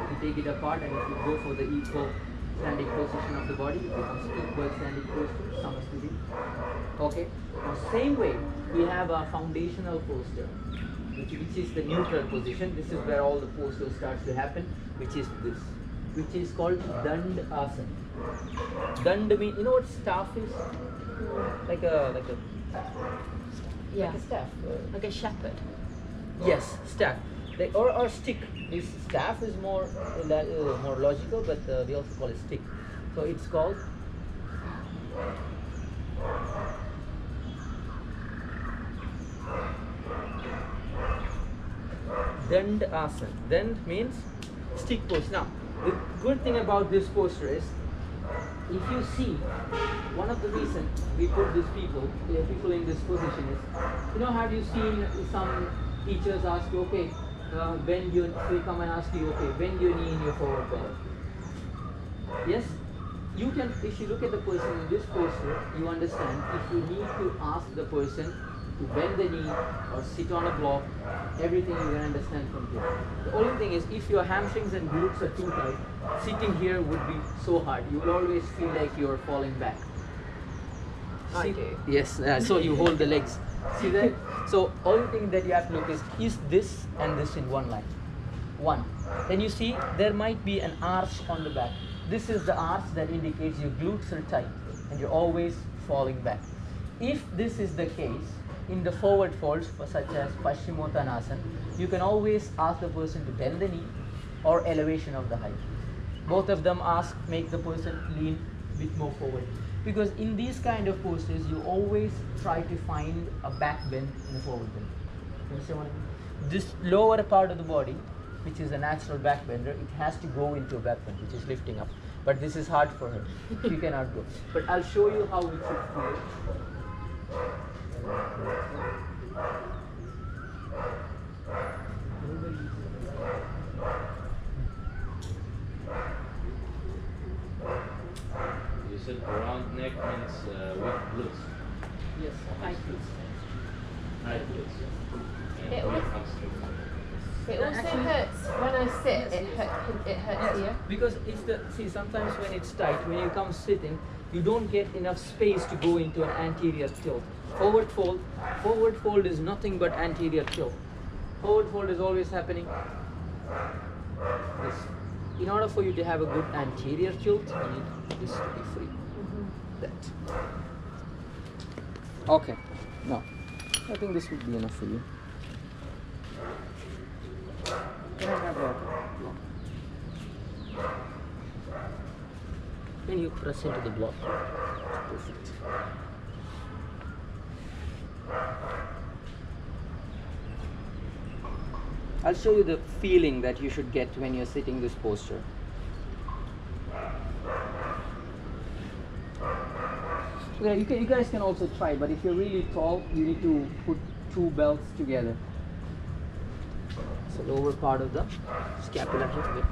Speaker 1: You take it apart, and if you go for the equal standing position of the body, it becomes equal standing posture, Samasthiti. Okay? Now, same way, we have a foundational posture, which is the neutral position. This is where all the posture starts to happen, which is this, which is called Dand Asana. Dand means, you know what staff is? Like a
Speaker 4: Yeah.
Speaker 1: staff.
Speaker 4: Like a shepherd.
Speaker 1: Yes, staff. Like, or stick. This staff is more logical, but we also call it stick. So it's called Dand Asana. Dand means stick pose. Now, the good thing about this posture is, if you see, one of the reasons we put these people in this position is, you know, have you seen some teachers ask you, okay, bend your, they come and ask you, okay, bend your knee in your forward fold. Yes? You can, if you look at the person in this posture, you understand, if you need to ask the person to bend the knee or sit on a block, everything you can understand from here. The only thing is, if your hamstrings and glutes are too tight, sitting here would be so hard. You will always feel like you are falling back. See, yes, so you hold the legs. See that? So only thing that you have to look is this and this in one line. One. Then you see there might be an arch on the back. This is the arch that indicates your glutes are tight and you're always falling back. If this is the case, in the forward folds, such as Paschimottanasana, you can always ask the person to bend the knee or elevation of the height. Both of them make the person lean a bit more forward. Because in these kind of postures, you always try to find a back bend in a forward bend. You understand what I mean? This lower part of the body, which is a natural back bender, it has to go into a back bend, which is lifting up. But this is hard for her. She cannot go. But I'll show you how it should feel.
Speaker 2: You said around neck means weak glutes.
Speaker 1: Yes, tight glutes.
Speaker 2: High glutes. And
Speaker 4: It
Speaker 2: when
Speaker 4: was-
Speaker 2: it comes to
Speaker 4: It also
Speaker 1: Actually-
Speaker 4: hurts when I sit. It hurts here.
Speaker 1: Because it's the, see, sometimes when it's tight, when you come sitting, you don't get enough space to go into an anterior tilt. Forward fold is nothing but anterior tilt. Forward fold is always happening this. In order for you to have a good anterior tilt, you need this to be free. That. Okay. No. I think this would be enough for you. Can I have a block? Can you press into the block? Perfect. I'll show you the feeling that you should get when you're sitting this posture. Yeah, you guys can also try, but if you're really tall, you need to put two belts together. So lower part of the scapula here.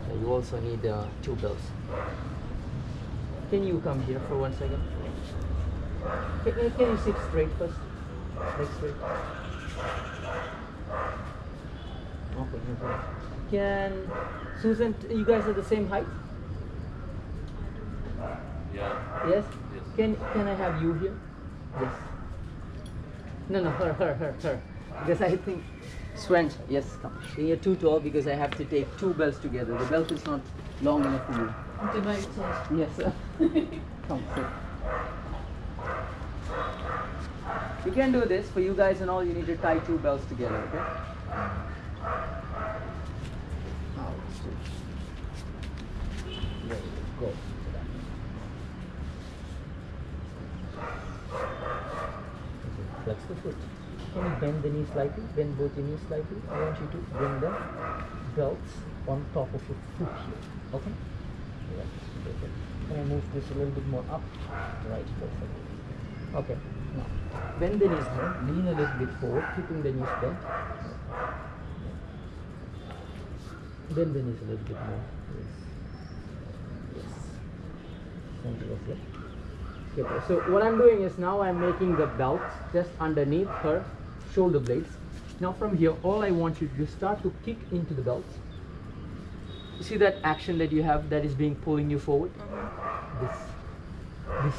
Speaker 1: So you also need two belts. Can you come here for 1 second? Can you sit straight first? Leg straight. Okay, no problem. Can Susan, you guys are the same height?
Speaker 2: Yeah.
Speaker 1: Yes?
Speaker 2: Yes.
Speaker 1: Can I have you here? Yes. No, her. Because I think Swen, yes, come. You're too tall because I have to take two belts together. The belt is not long enough for you. Yes, sir. Come, sit. You can do this for you guys and all. You need to tie two belts together, okay? Now, there you go. Flex the foot. Can you bend the knee slightly? Bend both your knees slightly. I want you to bring the belts on top of your foot here. Okay? Right. Perfect. Can I move this a little bit more up? Right. Perfect. Okay. Now, bend the knees more. Lean a little bit forward, keeping the knees bent. Bend the knees a little bit more. Yes. Thank you. Okay. Okay, so what I'm doing is now I'm making the belt just underneath her shoulder blades. Now from here, all I want you to do is start to kick into the belt. You see that action that you have that is being pulling you forward? This.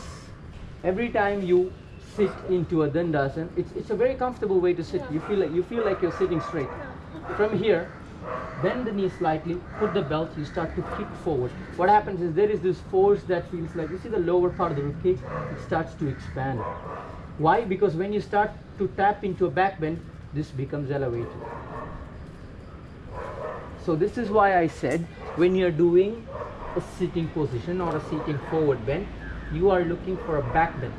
Speaker 1: Every time you sit into a dandasana, it's a very comfortable way to sit. You feel like you're sitting straight. From here, bend the knee slightly, put the belt, you start to kick forward. What happens is there is this force that feels like, you see the lower part of the rib cage, it starts to expand. Why? Because when you start to tap into a back bend, this becomes elevated. So this is why I said, when you're doing a sitting position or a sitting forward bend, you are looking for a back bend.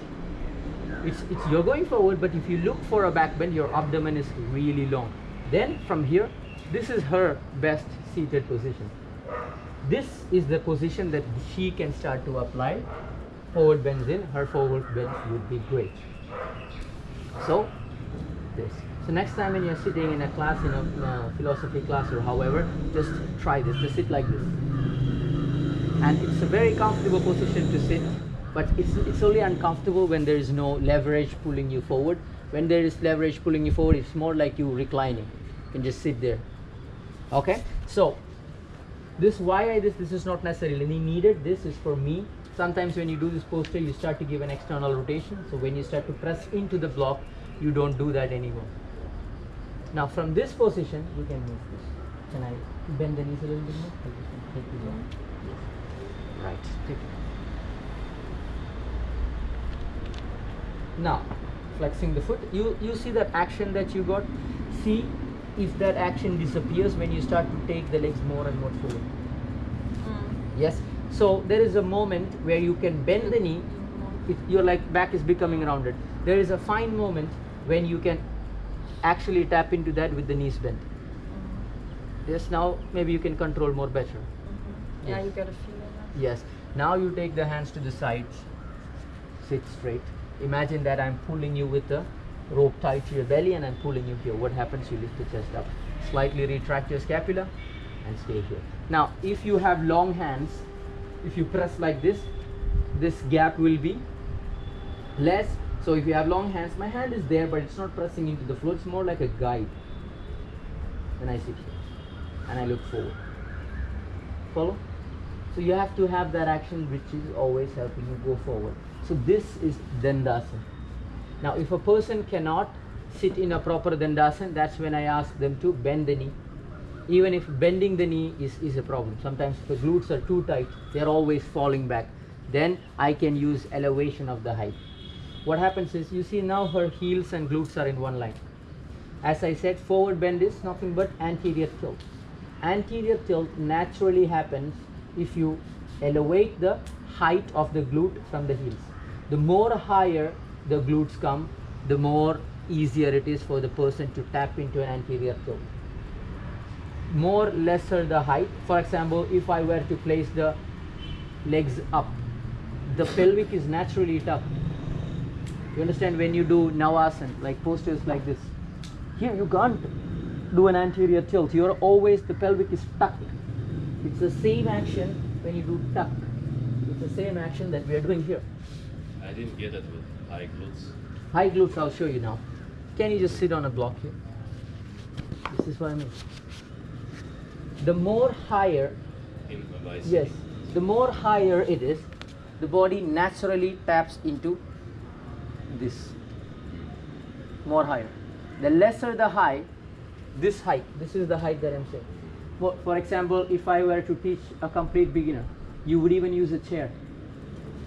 Speaker 1: You're going forward, but if you look for a back bend, your abdomen is really long. Then from here, this is her best seated position. This is the position that she can start to apply forward bends in. Her forward bends would be great. So this. So next time when you're sitting in a class, in a philosophy class or however, just try this. Just sit like this. And it's a very comfortable position to sit, but it's only uncomfortable when there is no leverage pulling you forward. When there is leverage pulling you forward, it's more like you reclining. You can just sit there. Okay, so this is not necessarily needed. This is for me. Sometimes when you do this posture, you start to give an external rotation. So when you start to press into the block, you don't do that anymore. Now from this position, you can move this. Can I bend the knees a little bit more? I just can take it down. Yes. Right. Take it. Now, flexing the foot. You see that action that you got? See if that action disappears when you start to take the legs more and more forward. Yes. So there is a moment where you can bend the knee. If your back is becoming rounded, there is a fine moment when you can actually tap into that with the knees bent. Yes. Now maybe you can control more better.
Speaker 5: Yeah,
Speaker 1: Yes.
Speaker 5: you gotta feel it.
Speaker 1: Yes. Now you take the hands to the sides. Sit straight. Imagine that I'm pulling you with the rope tied to your belly and I'm pulling you here. What happens? You lift the chest up. Slightly retract your scapula and stay here. Now, if you have long hands, if you press like this gap will be less. So if you have long hands, my hand is there, but it's not pressing into the floor. It's more like a guide. Then I sit here and I look forward. Follow? So you have to have that action which is always helping you go forward. So this is Dandasana. Now if a person cannot sit in a proper Dandasana, that's when I ask them to bend the knee. Even if bending the knee is a problem. Sometimes if the glutes are too tight, they're always falling back. Then I can use elevation of the height. What happens is, you see now her heels and glutes are in one line. As I said, forward bend is nothing but anterior tilt. Anterior tilt naturally happens if you elevate the height of the glute from the heels. The more higher the glutes come, the more easier it is for the person to tap into an anterior tilt. more lesser the height. For example, if I were to place the legs up, the pelvic is naturally tucked. You understand? When you do navasana, like postures like this, here you can't do an anterior tilt. You're always, the pelvic is tucked. It's the same action when you do tuck. It's the same action that we are doing here.
Speaker 2: I didn't get it with high glutes.
Speaker 1: High glutes, I'll show you now. Can you just sit on a block here? This is what I mean. The more higher,
Speaker 2: In by
Speaker 1: yes, the more higher it is, the body naturally taps into this. More higher. The lesser the height, this height, this is the height that I'm saying. For example, if I were to teach a complete beginner, you would even use a chair.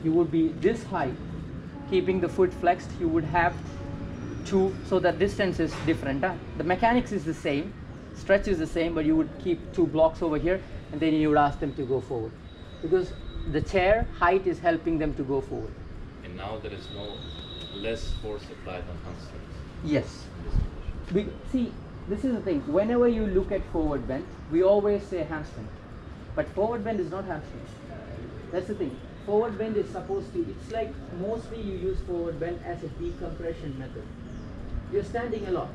Speaker 1: You would be this height, keeping the foot flexed. You would have two, so the distance is different. The mechanics is the same, stretch is the same, but you would keep 2 blocks over here, and then you would ask them to go forward, because the chair height is helping them to go forward.
Speaker 2: And now there is no less force applied on hamstrings.
Speaker 1: Yes.
Speaker 2: In this position.
Speaker 1: See, this is the thing. Whenever you look at forward bend, we always say hamstring, but forward bend is not hamstring. That's the thing. Forward bend is supposed to, it's like mostly you use forward bend as a decompression method. You're standing a lot.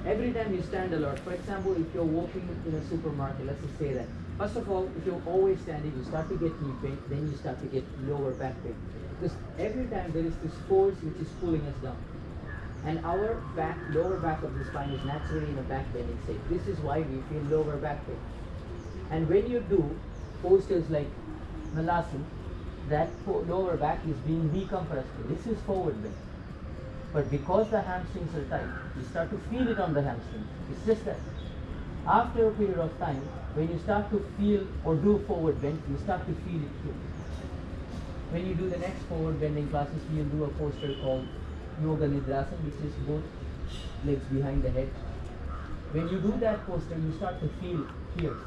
Speaker 1: Every time you stand a lot, for example, if you're walking in a supermarket, let's just say that. First of all, if you're always standing, you start to get knee pain, then you start to get lower back pain. Because every time there is this force which is pulling us down. And our back, lower back of the spine is naturally in a back bending state. This is why we feel lower back pain. And when you do postures like Malasana, that lower back is being decompressed. This is forward bend. But because the hamstrings are tight, you start to feel it on the hamstrings. It's just that. After a period of time, when you start to feel or do forward bend, you start to feel it too. When you do the next forward bending classes, you'll do a posture called Yoga Nidrasana, which is both legs behind the head. When you do that posture, you start to feel here.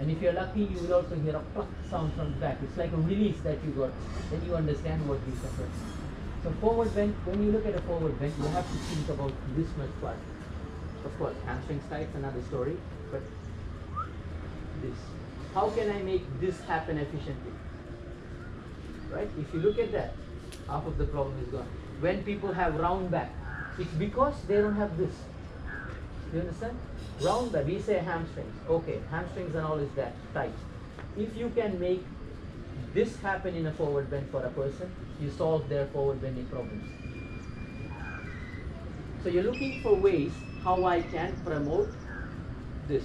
Speaker 1: And if you're lucky, you will also hear a pluck sound from the back. It's like a release that you got. Then you understand what we suffer. So forward bend, when you look at a forward bend, you have to think about this much part. Of course, hamstrings tight is another story, but this. How can I make this happen efficiently? Right? If you look at that, half of the problem is gone. When people have round back, it's because they don't have this. You understand? Round back, we say hamstrings. Okay, hamstrings and all is that tight. If you can make this happen in a forward bend for a person, you solve their forward bending problems. So you're looking for ways how I can promote this.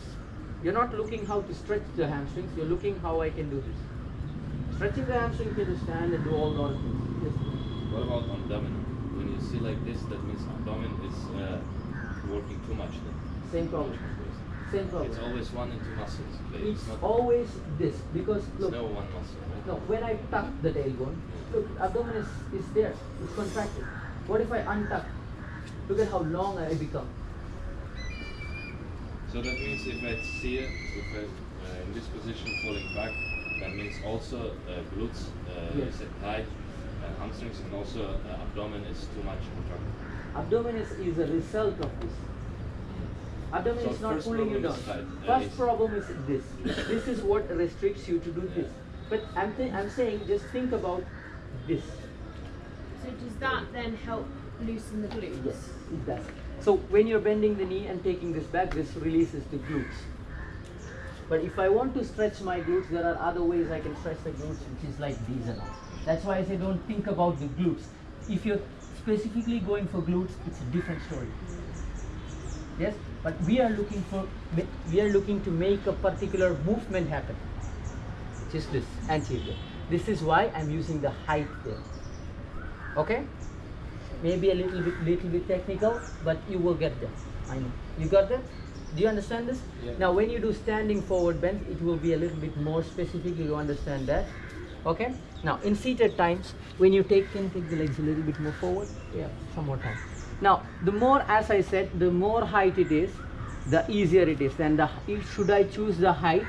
Speaker 1: You're not looking how to stretch the hamstrings, you're looking how I can do this. Stretching the hamstring, you can stand and do all those things. Yes.
Speaker 2: What about abdomen? When you see like this, that means abdomen is working too much then.
Speaker 1: Same problem. Same problem.
Speaker 2: It's always one and two muscles.
Speaker 1: It's
Speaker 2: not
Speaker 1: always this, because look,
Speaker 2: no one muscle, right?
Speaker 1: no, when I tuck the tailbone, look, abdomen is there, it's contracted. What if I untuck? Look at how long I become.
Speaker 2: So that means if I see it, if I in this position falling back, that means also glutes,
Speaker 1: Yes.
Speaker 2: is tight, hamstrings, and also abdomen is too much contracted.
Speaker 1: Abdomen is a result of this. Abdomen
Speaker 2: So
Speaker 1: is not
Speaker 2: first
Speaker 1: pulling you
Speaker 2: problem
Speaker 1: down.
Speaker 2: is tight.
Speaker 1: First
Speaker 2: It's-
Speaker 1: problem is this. This is what restricts you to do this. But I'm saying just think about this.
Speaker 5: So does that then help loosen the glutes?
Speaker 1: Yes, it does. So when you're bending the knee and taking this back, this releases the glutes. But if I want to stretch my glutes, there are other ways I can stretch the glutes, which is like these and all. That's why I say don't think about the glutes. If you're specifically going for glutes, it's a different story. Yes, but we are looking to make a particular movement happen, which is this anterior. This is why I'm using the height there. Okay? Maybe a little bit technical, but you will get there. I know. You got that? Do you understand this?
Speaker 3: Yeah.
Speaker 1: Now when you do standing forward bend, it will be a little bit more specific. You understand that? Okay? Now in seated times, when you can take the legs a little bit more forward. Yeah, some more time. Now the more, as I said, the more height it is, the easier it is. Then should I choose the height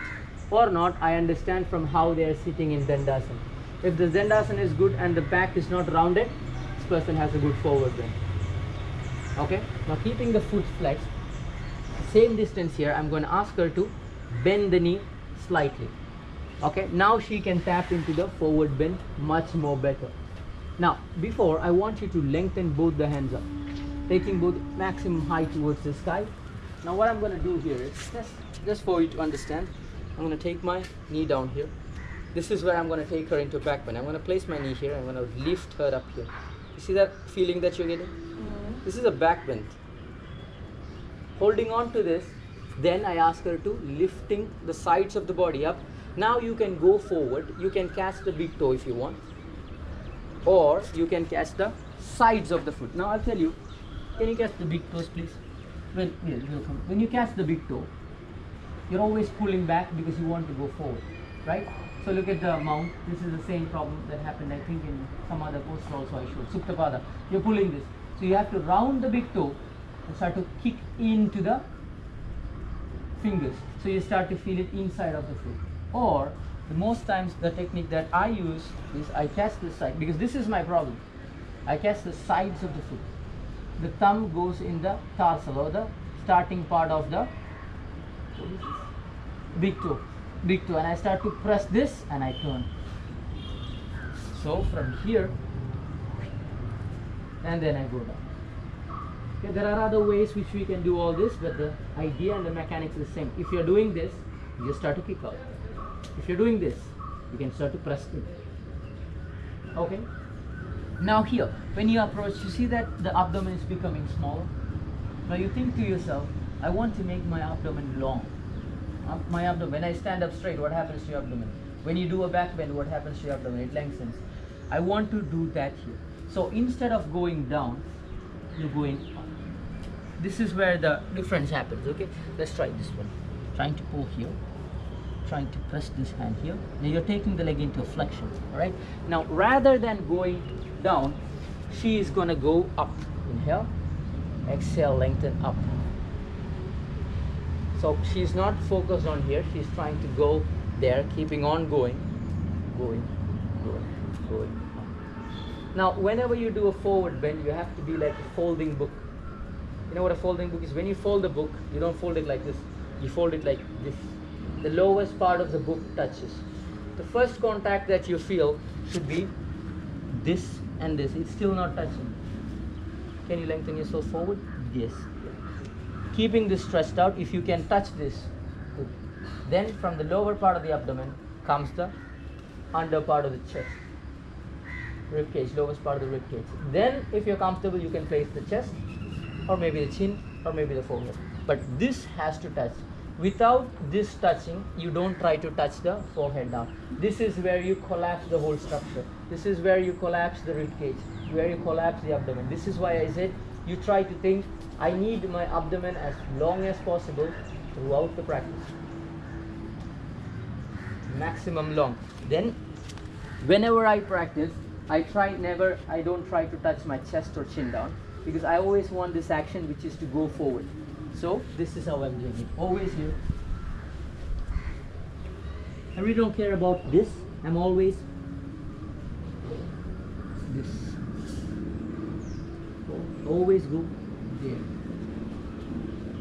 Speaker 1: or not, I understand from how they are sitting in Dandasana. If the Dandasana is good and the back is not rounded, this person has a good forward bend. Okay? Now keeping the foot flexed, same distance here, I'm going to ask her to bend the knee slightly. Okay, now she can tap into the forward bend much more better. Now, before, I want you to lengthen both the hands up, taking both maximum height towards the sky. Now what I'm going to do here is, just for you to understand, I'm going to take my knee down here. This is where I'm going to take her into back bend. I'm going to place my knee here. I'm going to lift her up here. You see that feeling that you're getting?
Speaker 4: Mm-hmm.
Speaker 1: This is a back bend. Holding on to this, then I ask her to lifting the sides of the body up. Now you can go forward. You can catch the big toe if you want, or you can catch the sides of the foot. Now I'll tell you, can you catch the big toes please? When you catch the big toe, you're always pulling back because you want to go forward, right? So look at the mount. This is the same problem that happened, I think, in some other poster also I showed. Suptapada. You're pulling this. So you have to round the big toe and start to kick into the fingers. So you start to feel it inside of the foot. Or the most times the technique that I use is I catch the side, because this is my problem. I catch the sides of the foot. The thumb goes in the tarsal, or the starting part of the big toe, and I start to press this and I turn. So from here, and then I go down. Okay, there are other ways which we can do all this, but the idea and the mechanics is the same. If you're doing this, you just start to kick out. If you're doing this, you can start to press in. Okay. Now here, when you approach, you see that the abdomen is becoming smaller. Now you think to yourself, I want to make my abdomen long. My abdomen, when I stand up straight, what happens to your abdomen? When you do a back bend, what happens to your abdomen? It lengthens. I want to do that here. So instead of going down, you're going up. This is where the difference happens. Okay, let's try this one. Trying to pull here, trying to press this hand here. Now you're taking the leg into a flexion. All right. Now rather than going down, she is going to go up. Inhale, exhale, lengthen up. So she's not focused on here, she's trying to go there, keeping on going. Now whenever you do a forward bend, you have to be like a folding book. You know what a folding book is? When you fold the book, you don't fold it like this, you fold it like this. The lowest part of the book touches. The first contact that you feel should be this and this. It's still not touching. Can you lengthen yourself forward? Yes. Keeping this stretched out, if you can touch this, good. Then from the lower part of the abdomen comes the under part of the chest, rib cage, lowest part of the rib cage. Then if you're comfortable, you can place the chest, or maybe the chin, or maybe the forehead. But this has to touch. Without this touching, you don't try to touch the forehead down. This is where you collapse the whole structure. This is where you collapse the rib cage, where you collapse the abdomen. This is why I said you try to think, I need my abdomen as long as possible throughout the practice. Maximum long. Then, whenever I practice, I don't try to touch my chest or chin down, because I always want this action which is to go forward. So, this is how I'm doing it. Always here. I really don't care about this. I'm always this. Always go there.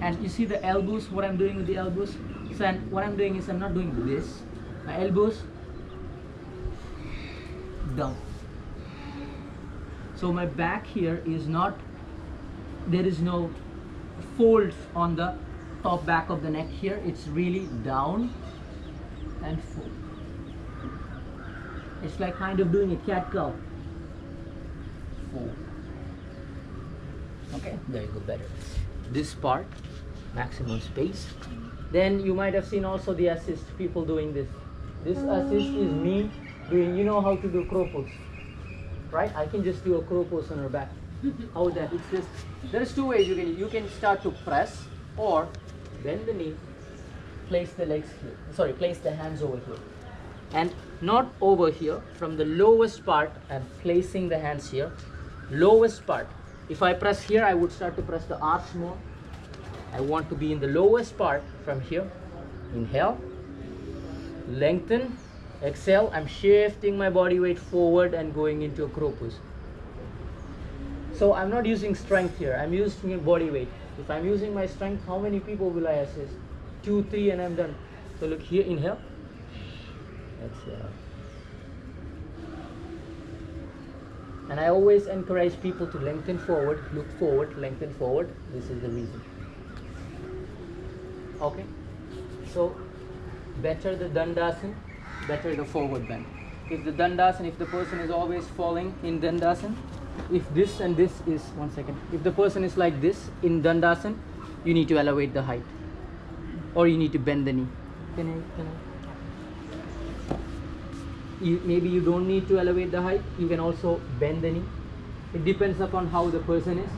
Speaker 1: And you see the elbows, what I'm doing with the elbows? So what I'm doing is I'm not doing this. My elbows down. So my back here is not, there is no folds on the top back of the neck here. It's really down and fold. It's like kind of doing a cat cow. Fold. Okay, there you go, better. This part, maximum space. Then you might have seen also the assist, people doing this. This assist is me doing, you know how to do crow pose, right? I can just do a crow pose on her back. How is that? It's just, there's two ways you can start to press, or bend the knee, place the legs here. Sorry, place the hands over here. And not over here, from the lowest part, I'm placing the hands here. Lowest part. If I press here, I would start to press the arch more. I want to be in the lowest part from here. Inhale, lengthen, exhale. I'm shifting my body weight forward and going into a crow pose. So I'm not using strength here, I'm using body weight.
Speaker 6: If I'm using my strength, how many people will I assist? 2, 3 and I'm done. So look here, inhale. Exhale. And I always encourage people to lengthen forward, look forward, lengthen forward. This is the reason. Okay? So, better the Dandasana, better the forward bend. If the Dandasana, if the person is always falling in Dandasana, if this and this is, one second, if the person is like this in Dandasana, you need to elevate the height. Or you need to bend the knee. Maybe you don't need to elevate the height, you can also bend the knee. It depends upon how the person is.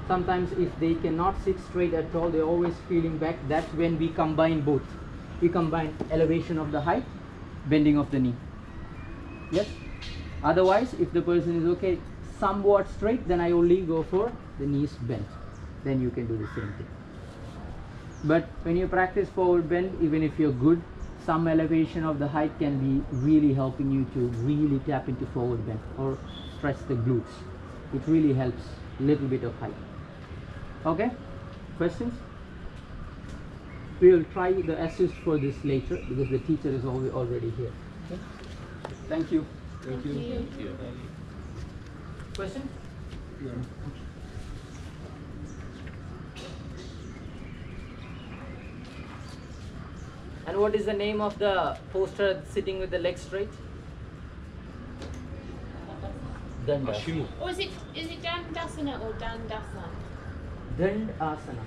Speaker 6: Sometimes if they cannot sit straight at all, they're always feeling back, that's when we combine both. We combine elevation of the height, bending of the knee. Yes? Otherwise, if the person is okay, somewhat straight, then I only go for the knees bent. Then you can do the same thing. But when you practice forward bend, even if you're good, some elevation of the height can be really helping you to really tap into forward bend or stretch the glutes. It really helps, little bit of height. Okay? Questions? We will try the assist for this later because the teacher is already here. Okay? Thank you.
Speaker 3: Thank you.
Speaker 2: Thank you.
Speaker 6: Question?
Speaker 3: No.
Speaker 6: And what is the name of the poster sitting with the legs straight? Dandasana.
Speaker 5: Or is it Dandasana or Dandasana?
Speaker 6: Dandasana.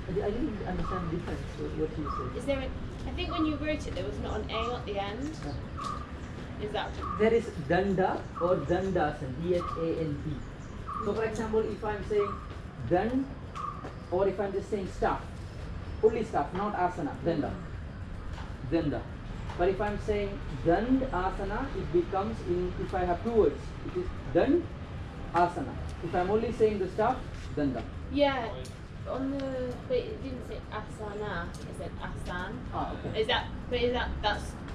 Speaker 6: I didn't understand the difference. What you said.
Speaker 5: Is there I think when you wrote it there was not an A at the end. Is that
Speaker 6: There is Danda or Dandasana. D-H-A-N-D. So for example, if I'm saying Dand or if I'm just saying staff, only staff, not asana, Danda. Danda. But if I'm saying Dand asana, it becomes if I have two words, it is Dand asana. If I'm only saying the staff, Danda.
Speaker 5: yeah. On the but it didn't say asana, it said asan.
Speaker 6: Ah, okay.
Speaker 5: Is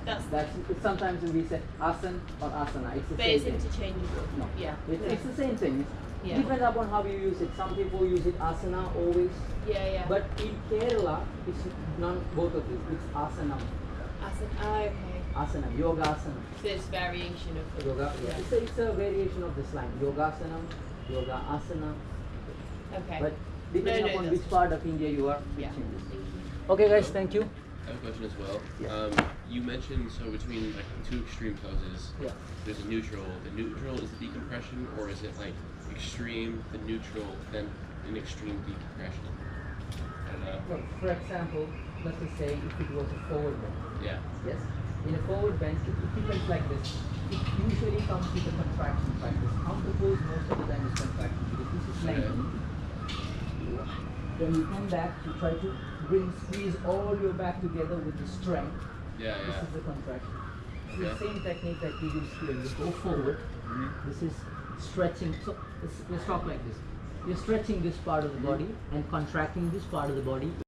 Speaker 5: that's
Speaker 6: It's sometimes when we say asan or asana, it's the
Speaker 5: but
Speaker 6: same
Speaker 5: it's
Speaker 6: thing.
Speaker 5: interchangeable.
Speaker 6: No.
Speaker 5: Yeah.
Speaker 6: It's the same thing.
Speaker 5: Yeah.
Speaker 6: Depends upon how you use it. Some people use it asana always.
Speaker 5: Yeah.
Speaker 6: But in Kerala, it's not both of these. It's asana.
Speaker 5: Asan. Oh, okay.
Speaker 6: Asana. Yoga asana.
Speaker 5: So it's variation of the
Speaker 6: Yoga. Yeah. It's a variation of this line. Yoga asana. Yoga asana.
Speaker 5: Okay.
Speaker 6: But depending
Speaker 5: No,
Speaker 6: upon
Speaker 5: that's
Speaker 6: which part of India you are, it
Speaker 5: Yeah.
Speaker 6: changes.
Speaker 5: Thank you.
Speaker 6: Okay guys, thank you.
Speaker 2: I have a question as well.
Speaker 6: Yeah.
Speaker 2: You mentioned so between like two extreme poses,
Speaker 6: Yeah.
Speaker 2: there's a neutral. The neutral is the decompression, or is it like extreme, the neutral, then an extreme decompression? I don't know.
Speaker 6: Well, for example, let's just say if it was a forward bend.
Speaker 2: Yeah.
Speaker 6: Yes. In a forward bend, it depends like this. It usually comes with a contraction practice. Counter pose most of the time is contraction because this is lengthening. Then you come back to try to squeeze all your back together with the strength.
Speaker 2: Yeah,
Speaker 6: This
Speaker 2: yeah.
Speaker 6: is the contraction. It's the
Speaker 2: Okay.
Speaker 6: same technique that we use here. You go forward. This is stretching. So let's talk like this. You're stretching this part of the body and contracting this part of the body.